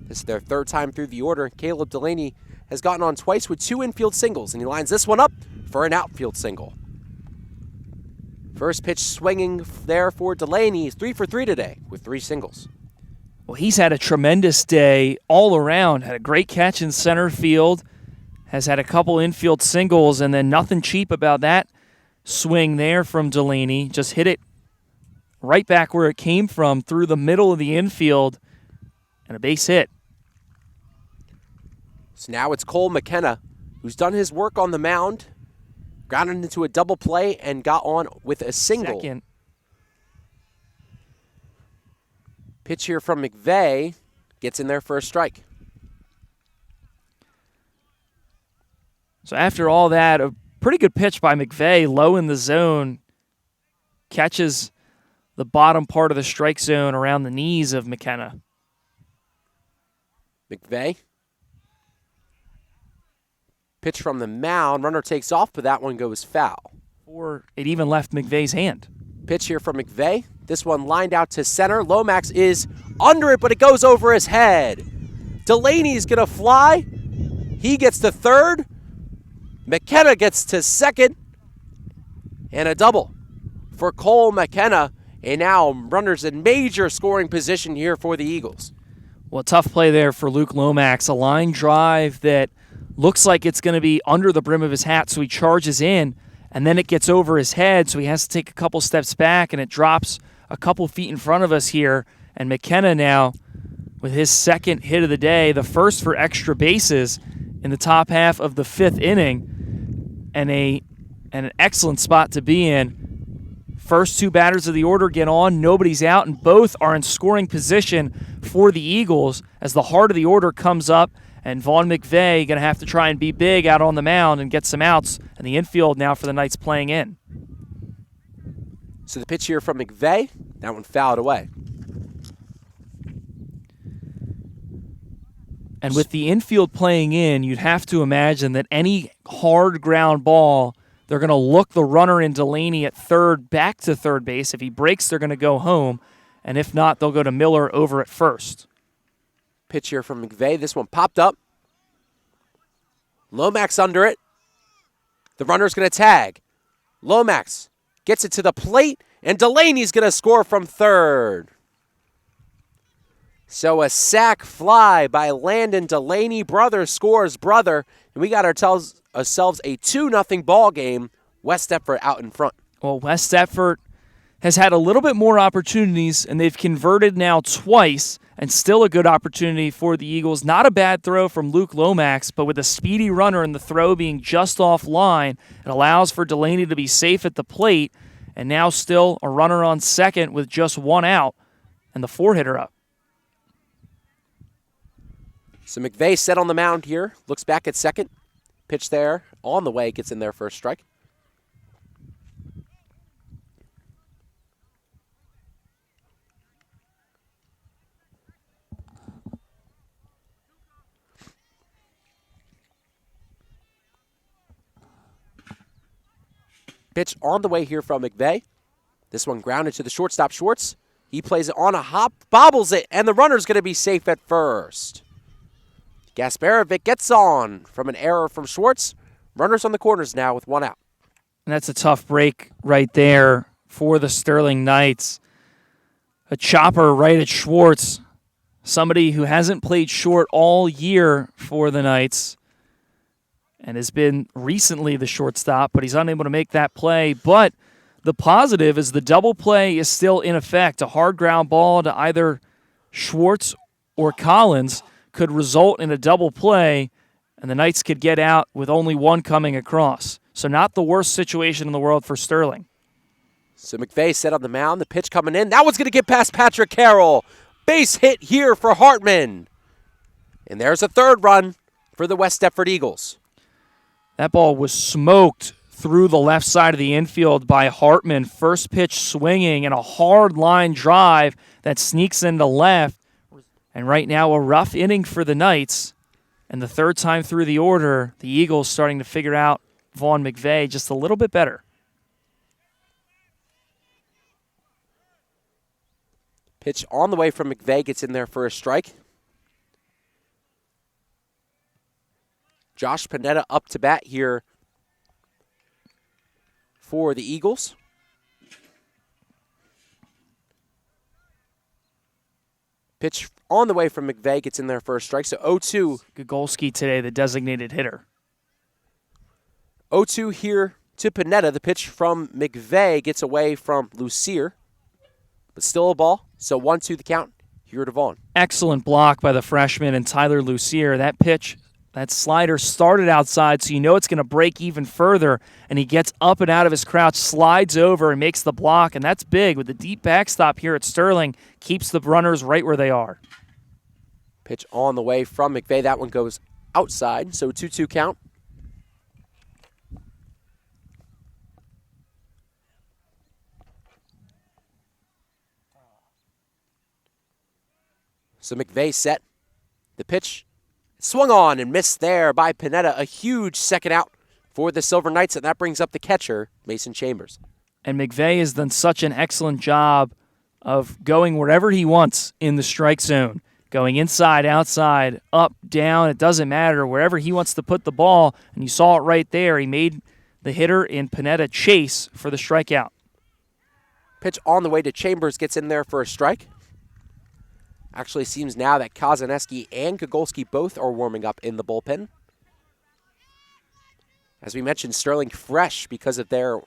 This is their third time through the order. Caleb Delaney has gotten on twice with 2 infield singles, and he lines this one up for an outfield single. First pitch swinging there for Delaney. He's 3 for 3 today with 3 singles. Well, he's had a tremendous day all around. Had a great catch in center field. Has had a couple infield singles, and then nothing cheap about that swing there from Delaney. Just hit it right back where it came from through the middle of the infield, and a base hit. So now it's Cole McKenna, who's done his work on the mound, grounded into a double play, and got on with a single. Second. Pitch here from McVeigh gets in there for a strike. So after all that, a pretty good pitch by McVeigh, low in the zone, catches the bottom part of the strike zone around the knees of McKenna. McVeigh. Pitch from the mound. Runner takes off, but that one goes foul. Or it even left McVeigh's hand. Pitch here from McVeigh. This one lined out to center. Lomax is under it, but it goes over his head. Delaney's going to fly. He gets to third. McKenna gets to second. And a double for Cole McKenna. And now runners in major scoring position here for the Eagles. Well, tough play there for Luke Lomax. A line drive that looks like it's going to be under the brim of his hat, so he charges in, and then it gets over his head, so he has to take a couple steps back, and it drops a couple feet in front of us here. And McKenna now, with his second hit of the day, the first for extra bases in the top half of the fifth inning, and an excellent spot to be in. First 2 batters of the order get on, nobody's out, and both are in scoring position for the Eagles as the heart of the order comes up, and Vaughn McVeigh going to have to try and be big out on the mound and get some outs, and the infield now for the Knights playing in. So the pitch here from McVeigh, that one fouled away. And with the infield playing in, you'd have to imagine that any hard ground ball, they're going to look the runner in Delaney at third back to third base. If he breaks, they're going to go home. And if not, they'll go to Miller over at first. Pitch here from McVeigh. This one popped up. Lomax under it. The runner's going to tag. Lomax gets it to the plate, and Delaney's going to score from third. So a sac fly by Landon Delaney. Brother scores brother, and we got ourselves a 2-0 ball game. West Deptford out in front. Well, West Deptford has had a little bit more opportunities, and they've converted now twice, and still a good opportunity for the Eagles. Not a bad throw from Luke Lomax, but with a speedy runner and the throw being just offline, it allows for Delaney to be safe at the plate, and now still a runner on second with just 1 out, and the 4-hitter up. So McVeigh set on the mound here, looks back at second. Pitch there, on the way, gets in there for a strike. Pitch on the way here from McVeigh. This one grounded to the shortstop, Schwartz. He plays it on a hop, bobbles it, and the runner's going to be safe at first. Gasparovic gets on from an error from Schwartz. Runners on the corners now with 1 out. And that's a tough break right there for the Sterling Knights. A chopper right at Schwartz, somebody who hasn't played short all year for the Knights. and has been recently the shortstop, but he's unable to make that play. But the positive is the double play is still in effect. A hard ground ball to either Schwartz or Collins could result in a double play, and the Knights could get out with only one coming across. So not the worst situation in the world for Sterling. So McVeigh set on the mound, the pitch coming in. That one's going to get past Patrick Carroll. Base hit here for Hartman. And there's a third run for the West Deptford Eagles. That ball was smoked through the left side of the infield by Hartman. First pitch swinging and a hard line drive that sneaks into left. And right now a rough inning for the Knights. And the third time through the order, the Eagles starting to figure out Vaughn McVeigh just a little bit better. Pitch on the way from McVeigh, gets in there for a strike. Josh Panetta up to bat here for the Eagles. Pitch on the way from McVeigh, gets in there for a strike. So 0-2. Gogolski today, the designated hitter. 0-2 here to Panetta. The pitch from McVeigh gets away from Lucier, but still a ball. So 1-2 the count here to Vaughn. Excellent block by the freshman and Tyler Lucier. That pitch, that slider started outside, so you know it's going to break even further, and he gets up and out of his crouch, slides over, and makes the block, and that's big. With the deep backstop here at Sterling, keeps the runners right where they are. Pitch on the way from McVeigh. That one goes outside, so 2-2 count. So McVeigh set. The pitch swung on and missed there by Panetta. A huge second out for the Silver Knights, and that brings up the catcher, Mason Chambers. And McVeigh has done such an excellent job of going wherever he wants in the strike zone. Going inside, outside, up, down, it doesn't matter. Wherever he wants to put the ball, and you saw it right there. He made the hitter in Panetta chase for the strikeout. Pitch on the way to Chambers, gets in there for a strike. Actually seems now that Kozaneski and Gogolski both are warming up in the bullpen. As we mentioned, Sterling fresh because of their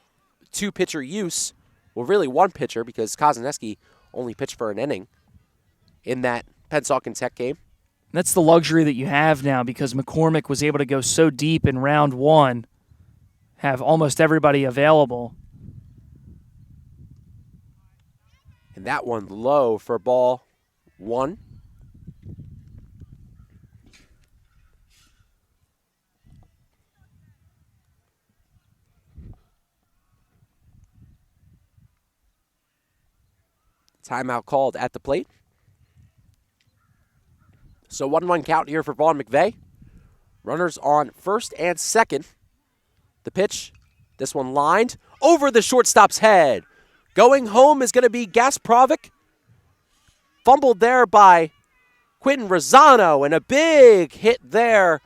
two-pitcher use. Well, really one pitcher, because Kozaneski only pitched for an inning in that Pennsauken Tech game. That's the luxury that you have now, because McCormick was able to go so deep in round one, have almost everybody available. And that one low for ball one. Timeout called at the plate. So 1-1 count here for Vaughn McVeigh. Runners on first and second. The pitch, this one lined over the shortstop's head. Going home is going to be Gasprovic. Fumbled there by Quentin Rosano, and a big hit there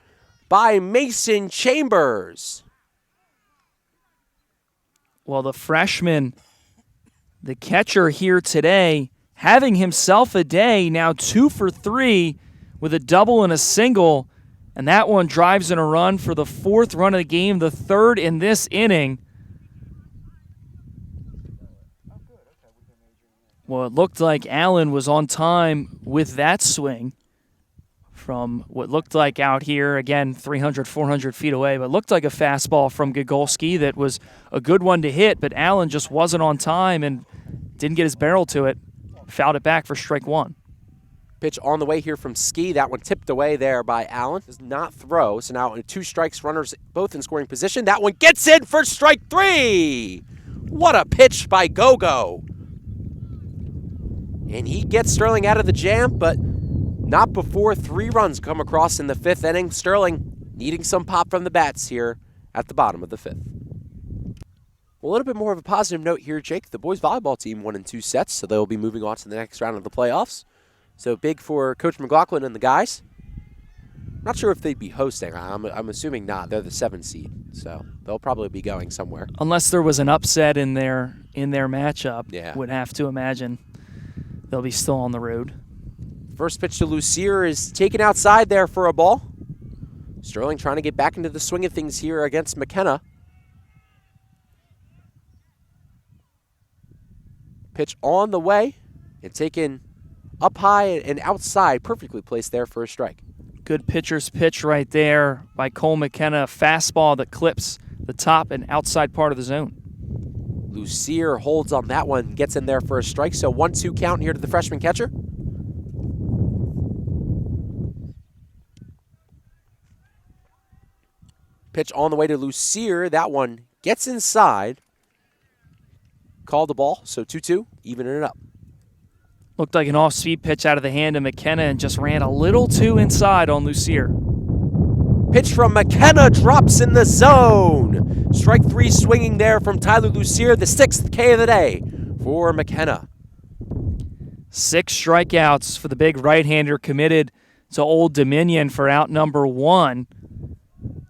by Mason Chambers. Well, the freshman, the catcher here today, having himself a day, now 2 for 3 with a double and a single, and that one drives in a run for the fourth run of the game, the third in this inning. Well, it looked like Allen was on time with that swing from what looked like out here, again, 300, 400 feet away, but looked like a fastball from Gogolski that was a good one to hit, but Allen just wasn't on time and didn't get his barrel to it, fouled it back for strike one. Pitch on the way here from Ski. That one tipped away there by Allen. Does not throw. So now 2 strikes, runners both in scoring position. That one gets in for strike 3. What a pitch by Gogo. And he gets Sterling out of the jam, but not before 3 runs come across in the 5th inning. Sterling needing some pop from the bats here at the bottom of the 5th. Well, a little bit more of a positive note here, Jake. The boys volleyball team won in 2 sets, so they'll be moving on to the next round of the playoffs. So big for Coach McLaughlin and the guys. Not sure if they'd be hosting. I'm assuming not. They're the 7th seed, so they'll probably be going somewhere. Unless there was an upset in their matchup, Yeah. Would have to imagine they'll be still on the road. First pitch to Lucier is taken outside there for a ball. Sterling trying to get back into the swing of things here against McKenna. Pitch on the way and taken up high and outside, perfectly placed there for a strike. Good pitcher's pitch right there by Cole McKenna. Fastball that clips the top and outside part of the zone. Lucier holds on that one, gets in there for a strike. So 1-2 count here to the freshman catcher. Pitch on the way to Lucier. That one gets inside. Called the ball, so 2-2, evening it up. Looked like an off-speed pitch out of the hand of McKenna and just ran a little too inside on Lucier. Pitch from McKenna drops in the zone. Strike 3 swinging there from Tyler Lucier, the 6th K of the day for McKenna. 6 strikeouts for the big right-hander committed to Old Dominion for out number 1.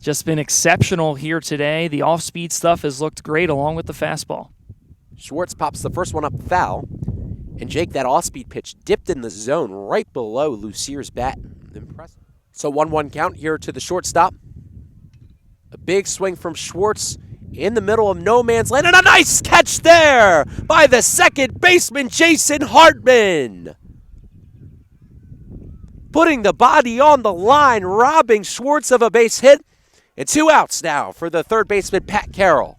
Just been exceptional here today. The off-speed stuff has looked great along with the fastball. Schwartz pops the first one up foul. And Jake, that off-speed pitch dipped in the zone right below Lucier's bat. Impressive. So 1-1 count here to the shortstop. A big swing from Schwartz in the middle of no man's land. And a nice catch there by the second baseman, Jason Hartman. Putting the body on the line, robbing Schwartz of a base hit. And 2 outs now for the third baseman, Pat Carroll.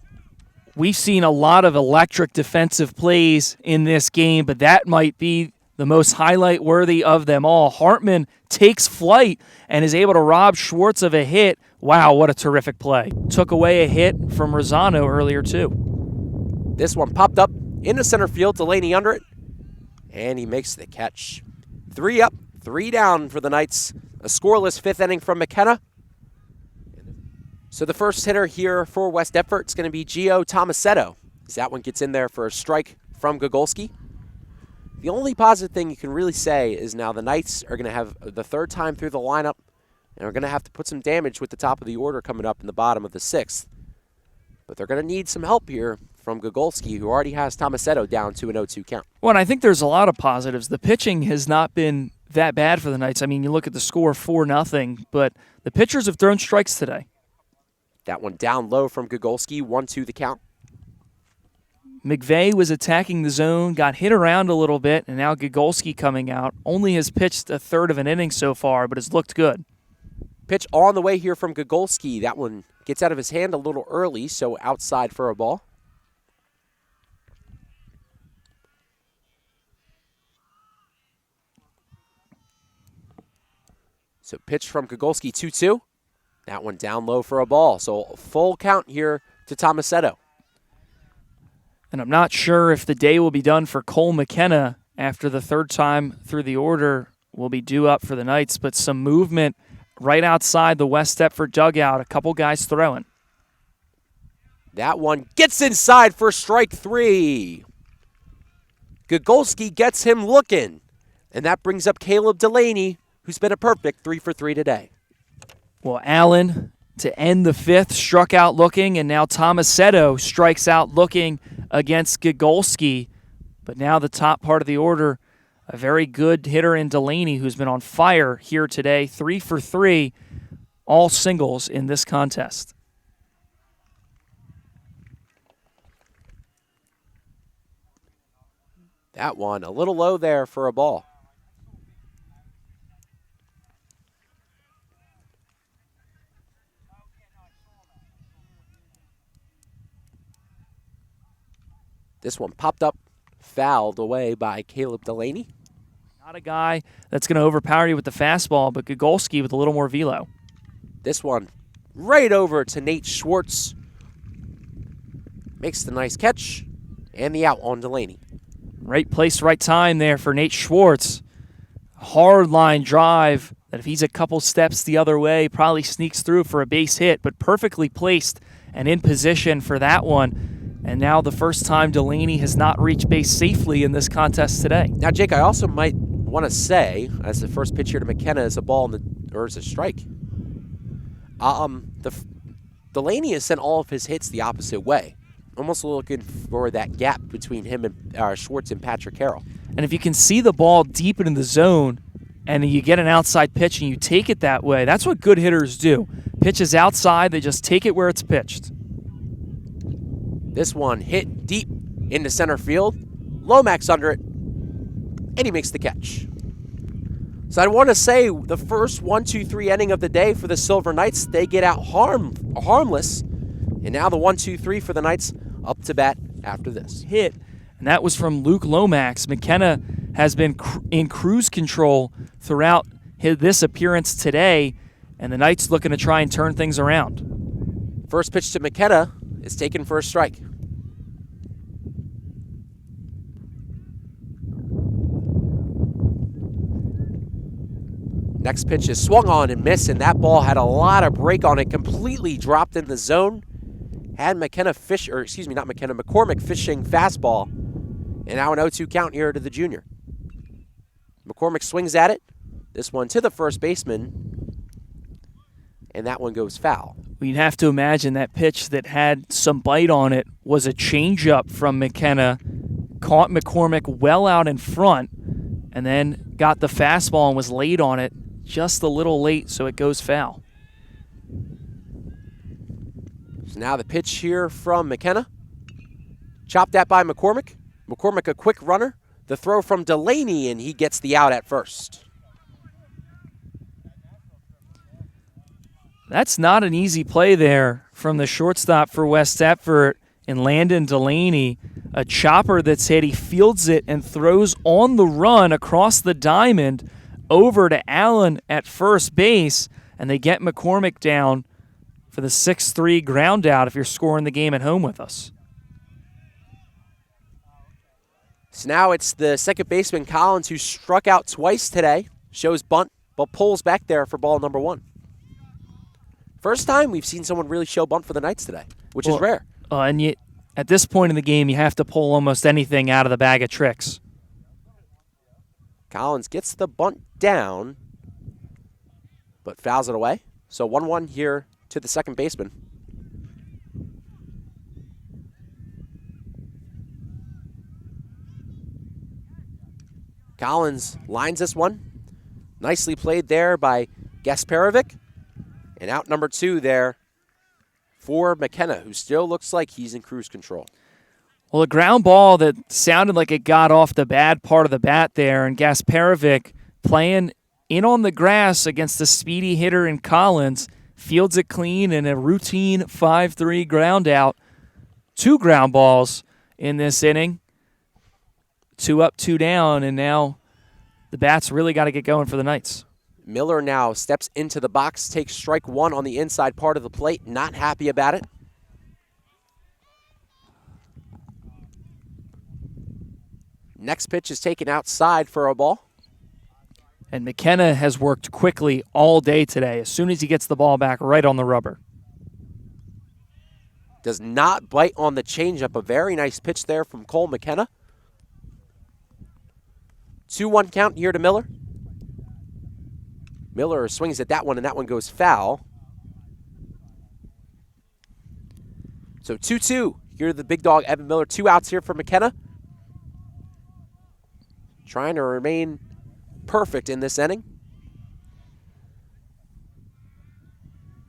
We've seen a lot of electric defensive plays in this game, but that might be the most highlight-worthy of them all. Hartman takes flight and is able to rob Schwartz of a hit. Wow, what a terrific play. Took away a hit from Rosano earlier, too. This one popped up into center field, Delaney under it, and he makes the catch. 3 up, 3 down for the Knights. A scoreless 5th inning from McKenna. So the first hitter here for West Deptford is going to be Gio Tomasetto. As that one gets in there for a strike from Gogolski. The only positive thing you can really say is now the Knights are going to have the 3rd time through the lineup and are going to have to put some damage with the top of the order coming up in the bottom of the 6th. But they're going to need some help here from Gogolski, who already has Tomasetto down to an 0-2 count. Well, and I think there's a lot of positives. The pitching has not been that bad for the Knights. I mean, you look at the score 4-0, but the pitchers have thrown strikes today. That one down low from Gogolski, 1-2 the count. McVeigh was attacking the zone, got hit around a little bit, and now Gogolski coming out. Only has pitched 1/3 of an inning so far, but has looked good. Pitch on the way here from Gogolski. That one gets out of his hand a little early, so outside for a ball. So pitch from Gogolski, 2-2. That one down low for a ball. So full count here to Tomasetto. And I'm not sure if the day will be done for Cole McKenna after the 3rd time through the order will be due up for the Knights, but some movement right outside the West Deptford dugout. A couple guys throwing. That one gets inside for strike 3. Gogolski gets him looking. And that brings up Caleb Delaney, who's been a perfect 3 for 3 today. Well, Allen, to end the 5th, struck out looking, and now Tomasetto strikes out looking against Gogolski. But now the top part of the order, a very good hitter in Delaney, who's been on fire here today. 3 for 3, all singles in this contest. That one a little low there for a ball. This one popped up, fouled away by Caleb Delaney. Not a guy that's going to overpower you with the fastball, but Gogolski with a little more velo. This one right over to Nate Schwartz. Makes the nice catch and the out on Delaney. Right place, right time there for Nate Schwartz. Hard line drive that if he's a couple steps the other way, probably sneaks through for a base hit, but perfectly placed and in position for that one. And now the first time Delaney has not reached base safely in this contest today. Now, Jake, I also might want to say, as the first pitch here to McKenna is a ball or is a strike. Delaney has sent all of his hits the opposite way. Almost looking for that gap between him and Schwartz and Patrick Carroll. And if you can see the ball deep in the zone and you get an outside pitch and you take it that way. That's what good hitters do. Pitches outside, they just take it where it's pitched. This one hit deep into center field. Lomax under it, and he makes the catch. So I want to say the first 1-2-3 inning of the day for the Silver Knights, they get out harmless. And now the 1-2-3 for the Knights up to bat after this. Hit, and that was from Luke Lomax. McKenna has been in cruise control throughout this appearance today, and the Knights looking to try and turn things around. First pitch to McKenna is taken for a strike. Next pitch is swung on and missed, and that ball had a lot of break on it, completely dropped in the zone. Had McKormick fishing fastball, and now an 0-2 count here to the junior. McCormick swings at it. This one to the first baseman, and that one goes foul. We'd have to imagine that pitch that had some bite on it was a changeup from McKenna, caught McCormick well out in front, and then got the fastball and was late on it, just a little late, so it goes foul. So now the pitch here from McKenna. Chopped that by McCormick. McCormick a quick runner. The throw from Delaney, and he gets the out at first. That's not an easy play there from the shortstop for West Deptford and Landon Delaney. A chopper that's hit. He fields it and throws on the run across the diamond over to Allen at first base, and they get McCormick down for the 6-3 ground out if you're scoring the game at home with us. So now it's the second baseman, Collins, who struck out twice today. Shows bunt, but pulls back there for ball number one. First time we've seen someone really show bunt for the Knights today, which is rare. And yet, at this point in the game, you have to pull almost anything out of the bag of tricks. Collins gets the bunt down, but fouls it away. So 1-1 here to the second baseman. Collins lines this one. Nicely played there by Gasparovic. And out number two there for McKenna, who still looks like he's in cruise control. Well, a ground ball that sounded like it got off the bad part of the bat there, and Gasparovic playing in on the grass against the speedy hitter in Collins, fields it clean in a routine 5-3 ground out. 2 ground balls in this inning. 2 up, 2 down, and now the bats really got to get going for the Knights. Miller now steps into the box, takes strike one on the inside part of the plate. Not happy about it. Next pitch is taken outside for a ball. And McKenna has worked quickly all day today. As soon as he gets the ball back, right on the rubber. Does not bite on the changeup. A very nice pitch there from Cole McKenna. 2-1 count here to Miller. Miller swings at that one, and that one goes foul. So 2-2 here to the big dog, Evan Miller. 2 outs here for McKenna. Trying to remain perfect in this inning.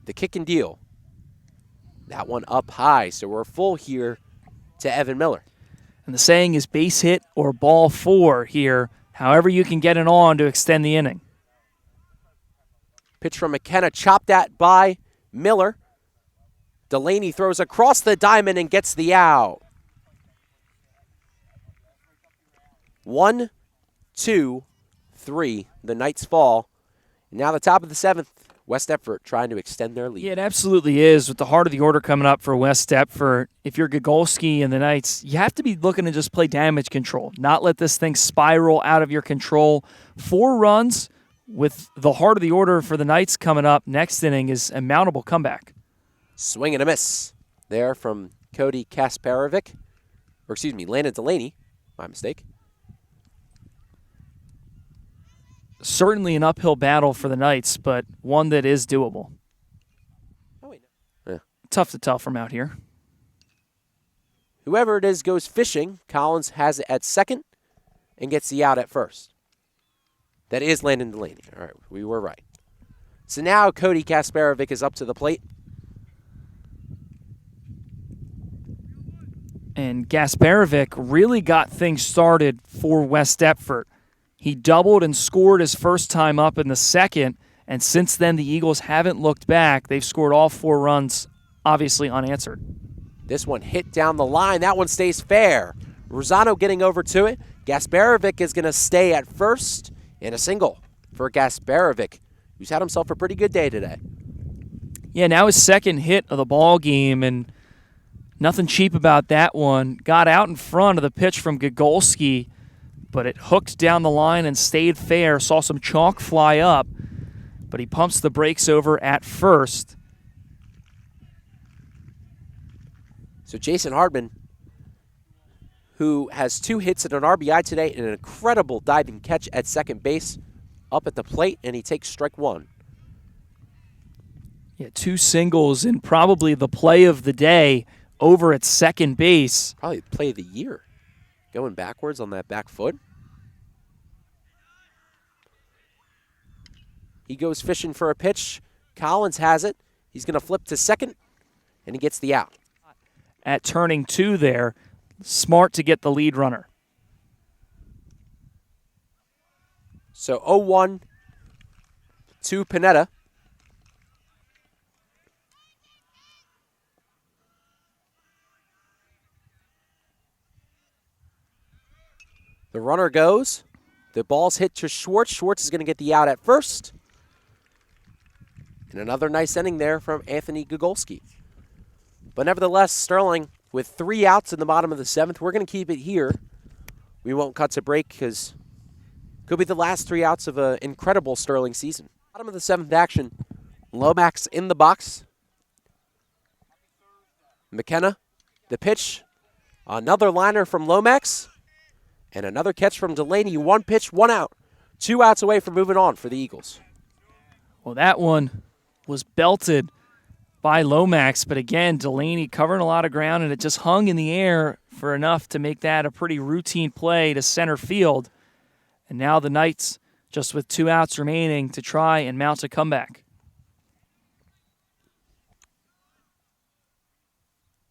The kick and deal. That one up high, so we're full here to Evan Miller. And the saying is base hit or ball 4 here, however you can get it on to extend the inning. Pitch from McKenna, chopped at by Miller. Delaney throws across the diamond and gets the out. 1, 2, 3. The Knights fall. And now the top of the 7th, West Deptford trying to extend their lead. Yeah, it absolutely is. With the heart of the order coming up for West Deptford, if you're Gogolski and the Knights, you have to be looking to just play damage control, not let this thing spiral out of your control. 4 runs with the heart of the order for the Knights coming up next inning is a mountable comeback. Swing and a miss there from Cody Kasparovic. Or excuse me, Landon Delaney. My mistake. Certainly an uphill battle for the Knights, but one that is doable. Oh, wait, no. Yeah. Tough to tell from out here. Whoever it is goes fishing. Collins has it at second and gets the out at first. That is Landon Delaney. All right, we were right. So now Cody Kasparovic is up to the plate. And Gasparovic really got things started for West Deptford. He doubled and scored his first time up in the second, and since then the Eagles haven't looked back. They've scored all 4 runs, obviously unanswered. This one hit down the line. That one stays fair. Rosano getting over to it. Gasparovic is going to stay at first in a single for Gasparovic, who's had himself a pretty good day today. Yeah, now his second hit of the ball game, and nothing cheap about that one. Got out in front of the pitch from Gogolski, but it hooked down the line and stayed fair. Saw some chalk fly up, but he pumps the brakes over at first. So Jason Hardman, who has 2 hits and an RBI today and an incredible diving catch at second base, up at the plate, and he takes strike 1. Yeah, 2 singles and probably the play of the day over at second base. Probably the play of the year. Going backwards on that back foot. He goes fishing for a pitch. Collins has it. He's going to flip to second, and he gets the out. At turning 2 there, smart to get the lead runner. So 0-1 to Panetta. The runner goes. The ball's hit to Schwartz. Schwartz is going to get the out at first. And another nice inning there from Anthony Gogolski. But nevertheless, Sterling with 3 outs in the bottom of the 7th. We're going to keep it here. We won't cut to break because it could be the last 3 outs of an incredible Sterling season. Bottom of the 7th action. Lomax in the box. McKenna, the pitch. Another liner from Lomax. And another catch from Delaney. 1 pitch, 1 out. 2 outs away from moving on for the Eagles. Well, that one was belted by Lomax, but again, Delaney covering a lot of ground, and it just hung in the air for enough to make that a pretty routine play to center field. And now the Knights, just with 2 outs remaining, to try and mount a comeback.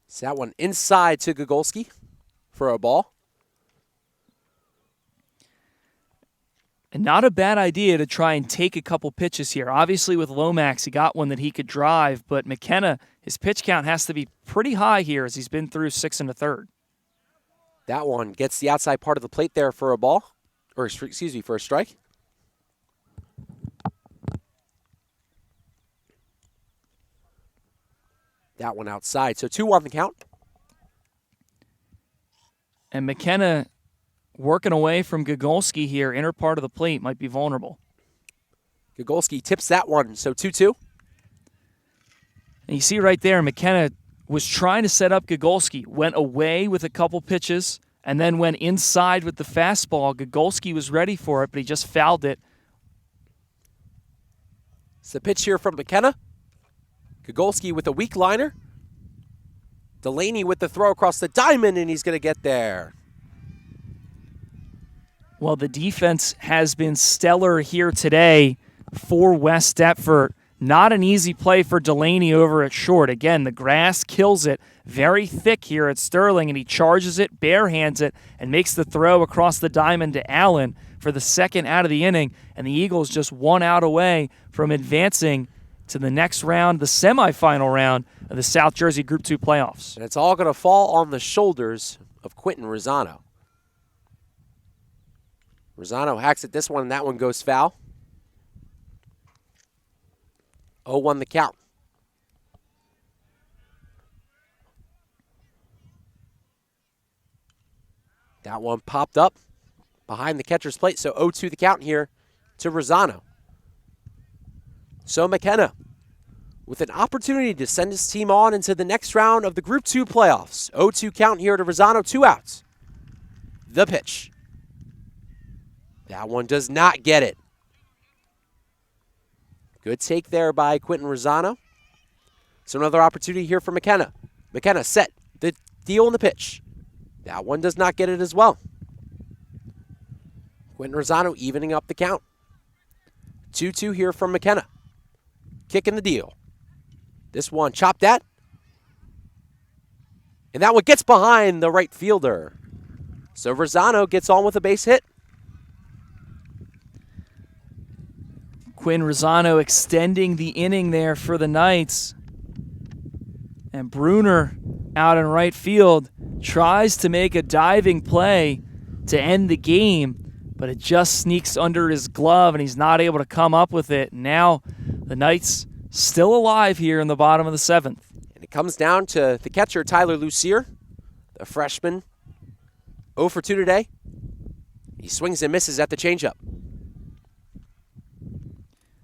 So that one inside to Gogolski for a ball. And not a bad idea to try and take a couple pitches here. Obviously, with Lomax, he got one that he could drive, but McKenna, his pitch count has to be pretty high here as he's been through 6 1/3. That one gets the outside part of the plate there for a ball, or excuse me, for a strike. That one outside, so 2 on the count. And McKenna working away from Gogolski here, inner part of the plate, might be vulnerable. Gogolski tips that one, so 2-2. And you see right there, McKenna was trying to set up Gogolski, went away with a couple pitches, and then went inside with the fastball. Gogolski was ready for it, but he just fouled it. It's the pitch here from McKenna. Gogolski with a weak liner. Delaney with the throw across the diamond, and he's going to get there. Well, the defense has been stellar here today for West Deptford. Not an easy play for Delaney over at short. Again, the grass kills it. Very thick here at Sterling, and he charges it, barehands it, and makes the throw across the diamond to Allen for the second out of the inning. And the Eagles just 1 out away from advancing to the next round, the semifinal round of the South Jersey Group 2 playoffs. And it's all going to fall on the shoulders of Quentin Rosano. Rosano hacks at this one, and that one goes foul. 0-1 the count. That one popped up behind the catcher's plate, so 0-2 the count here to Rosano. So McKenna with an opportunity to send his team on into the next round of the Group 2 playoffs. 0-2 count here to Rosano, 2 outs. The pitch. That one does not get it. Good take there by Quentin Rosano. So another opportunity here for McKenna. McKenna set the deal in the pitch. That one does not get it as well. Quentin Rosano evening up the count. 2-2 here from McKenna. Kicking the deal. This one chopped at. And that one gets behind the right fielder. So Verzano gets on with a base hit. Quinn Rosano extending the inning there for the Knights. And Bruner out in right field tries to make a diving play to end the game, but it just sneaks under his glove and he's not able to come up with it. Now the Knights still alive here in the bottom of the 7th. And it comes down to the catcher, Tyler Lucier, the freshman. 0 for 2 today. He swings and misses at the changeup.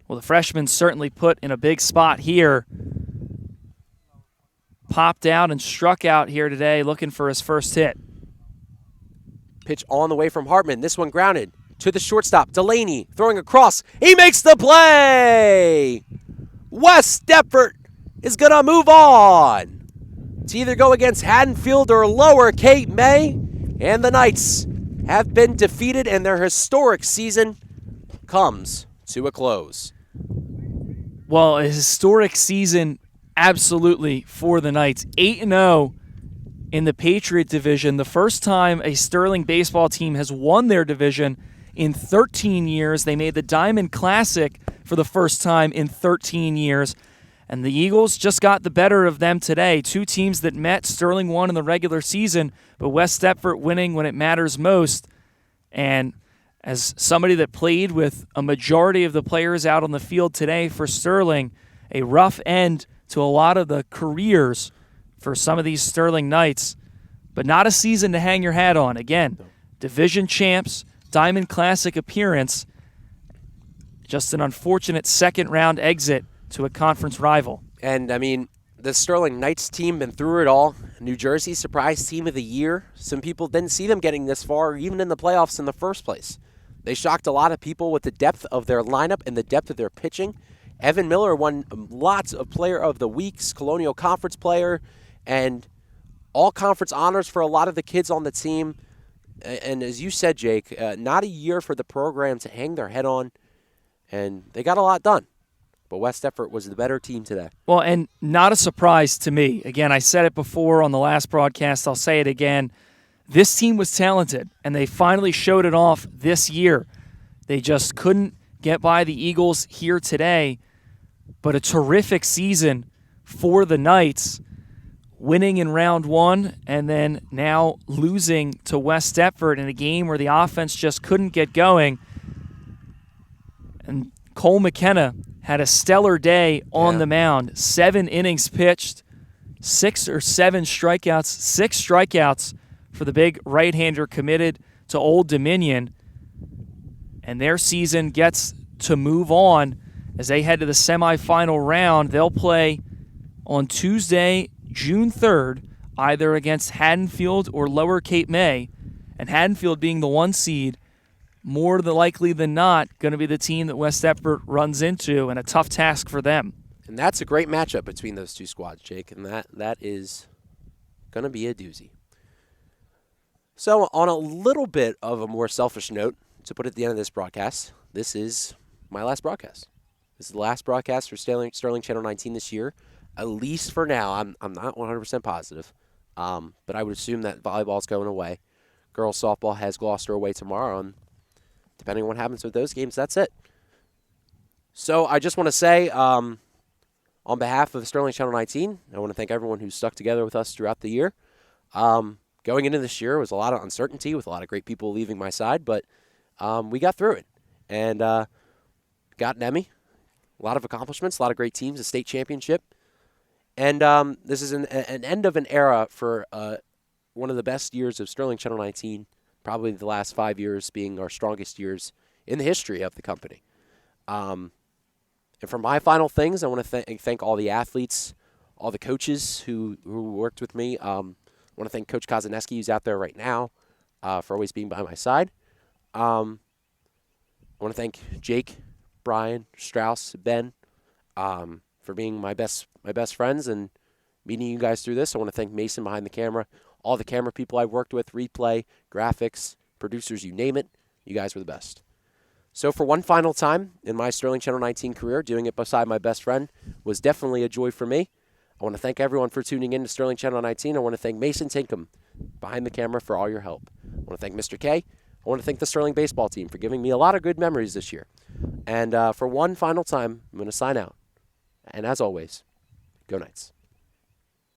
Well, the freshman certainly put in a big spot here. Popped out and struck out here today looking for his first hit. Pitch on the way from Hartman. This one grounded to the shortstop. Delaney throwing across. He makes the play! West Deptford is going to move on to either go against Haddonfield or Lower Cape May. And the Knights have been defeated and their historic season comes to a close. Well, a historic season absolutely for the Knights. 8-0 in the Patriot Division. The first time a Sterling baseball team has won their division in 13 years. They made the Diamond Classic for the first time in 13 years. And the Eagles just got the better of them today. Two teams that met. Sterling won in the regular season, but West Deptford winning when it matters most. And as somebody that played with a majority of the players out on the field today for Sterling, a rough end to a lot of the careers for some of these Sterling Knights, but not a season to hang your hat on. Again, division champs, Diamond Classic appearance, just an unfortunate second-round exit to a conference rival. And, I mean, the Sterling Knights team been through it all. New Jersey surprise team of the year. Some people didn't see them getting this far, even in the playoffs in the first place. They shocked a lot of people with the depth of their lineup and the depth of their pitching. Evan Miller won lots of Player of the Weeks, Colonial Conference Player, and all conference honors for a lot of the kids on the team. And as you said, Jake, not a year for the program to hang their head on, and they got a lot done. But West Deptford was the better team today. Well, and not a surprise to me. Again, I said it before on the last broadcast. I'll say it again. This team was talented, and they finally showed it off this year. They just couldn't get by the Eagles here today. But a terrific season for the Knights, winning in round 1 and then now losing to West Deptford in a game where the offense just couldn't get going. And Cole McKenna had a stellar day on the mound. 7 innings pitched, 6 or 7 strikeouts, 6 strikeouts for the big right-hander committed to Old Dominion. And their season gets to move on as they head to the semifinal round. They'll play on Tuesday, June 3rd, either against Haddonfield or Lower Cape May. And Haddonfield being the 1 seed, more than likely than not, going to be the team that West Deptford runs into, and a tough task for them. And that's a great matchup between those two squads, Jake, and that is going to be a doozy. So on a little bit of a more selfish note, to put at the end of this broadcast, this is my last broadcast. This is the last broadcast for Sterling Channel 19 this year, at least for now. I'm not 100% positive, but I would assume that volleyball's going away. Girls softball has Gloucester away tomorrow, and depending on what happens with those games, that's it. So I just want to say, on behalf of Sterling Channel 19, I want to thank everyone who stuck together with us throughout the year. Going into this year was a lot of uncertainty with a lot of great people leaving my side, but we got through it and got an Emmy, a lot of accomplishments, a lot of great teams, a state championship. And this is an end of an era for one of the best years of Sterling Channel 19, probably the last 5 years being our strongest years in the history of the company. And for my final things, I want to thank all the athletes, all the coaches who worked with me. I want to thank Coach Kozaneski, who's out there right now, for always being by my side. I want to thank Jake, Brian, Strauss, Ben, for being my best friends and meeting you guys through this. I want to thank Mason behind the camera, all the camera people I've worked with, replay, graphics, producers, you name it. You guys were the best. So for one final time in my Sterling Channel 19 career, doing it beside my best friend was definitely a joy for me. I want to thank everyone for tuning in to Sterling Channel 19. I want to thank Mason Tinkham behind the camera for all your help. I want to thank Mr. K. I want to thank the Sterling baseball team for giving me a lot of good memories this year. And for one final time, I'm going to sign out. And as always, go Knights.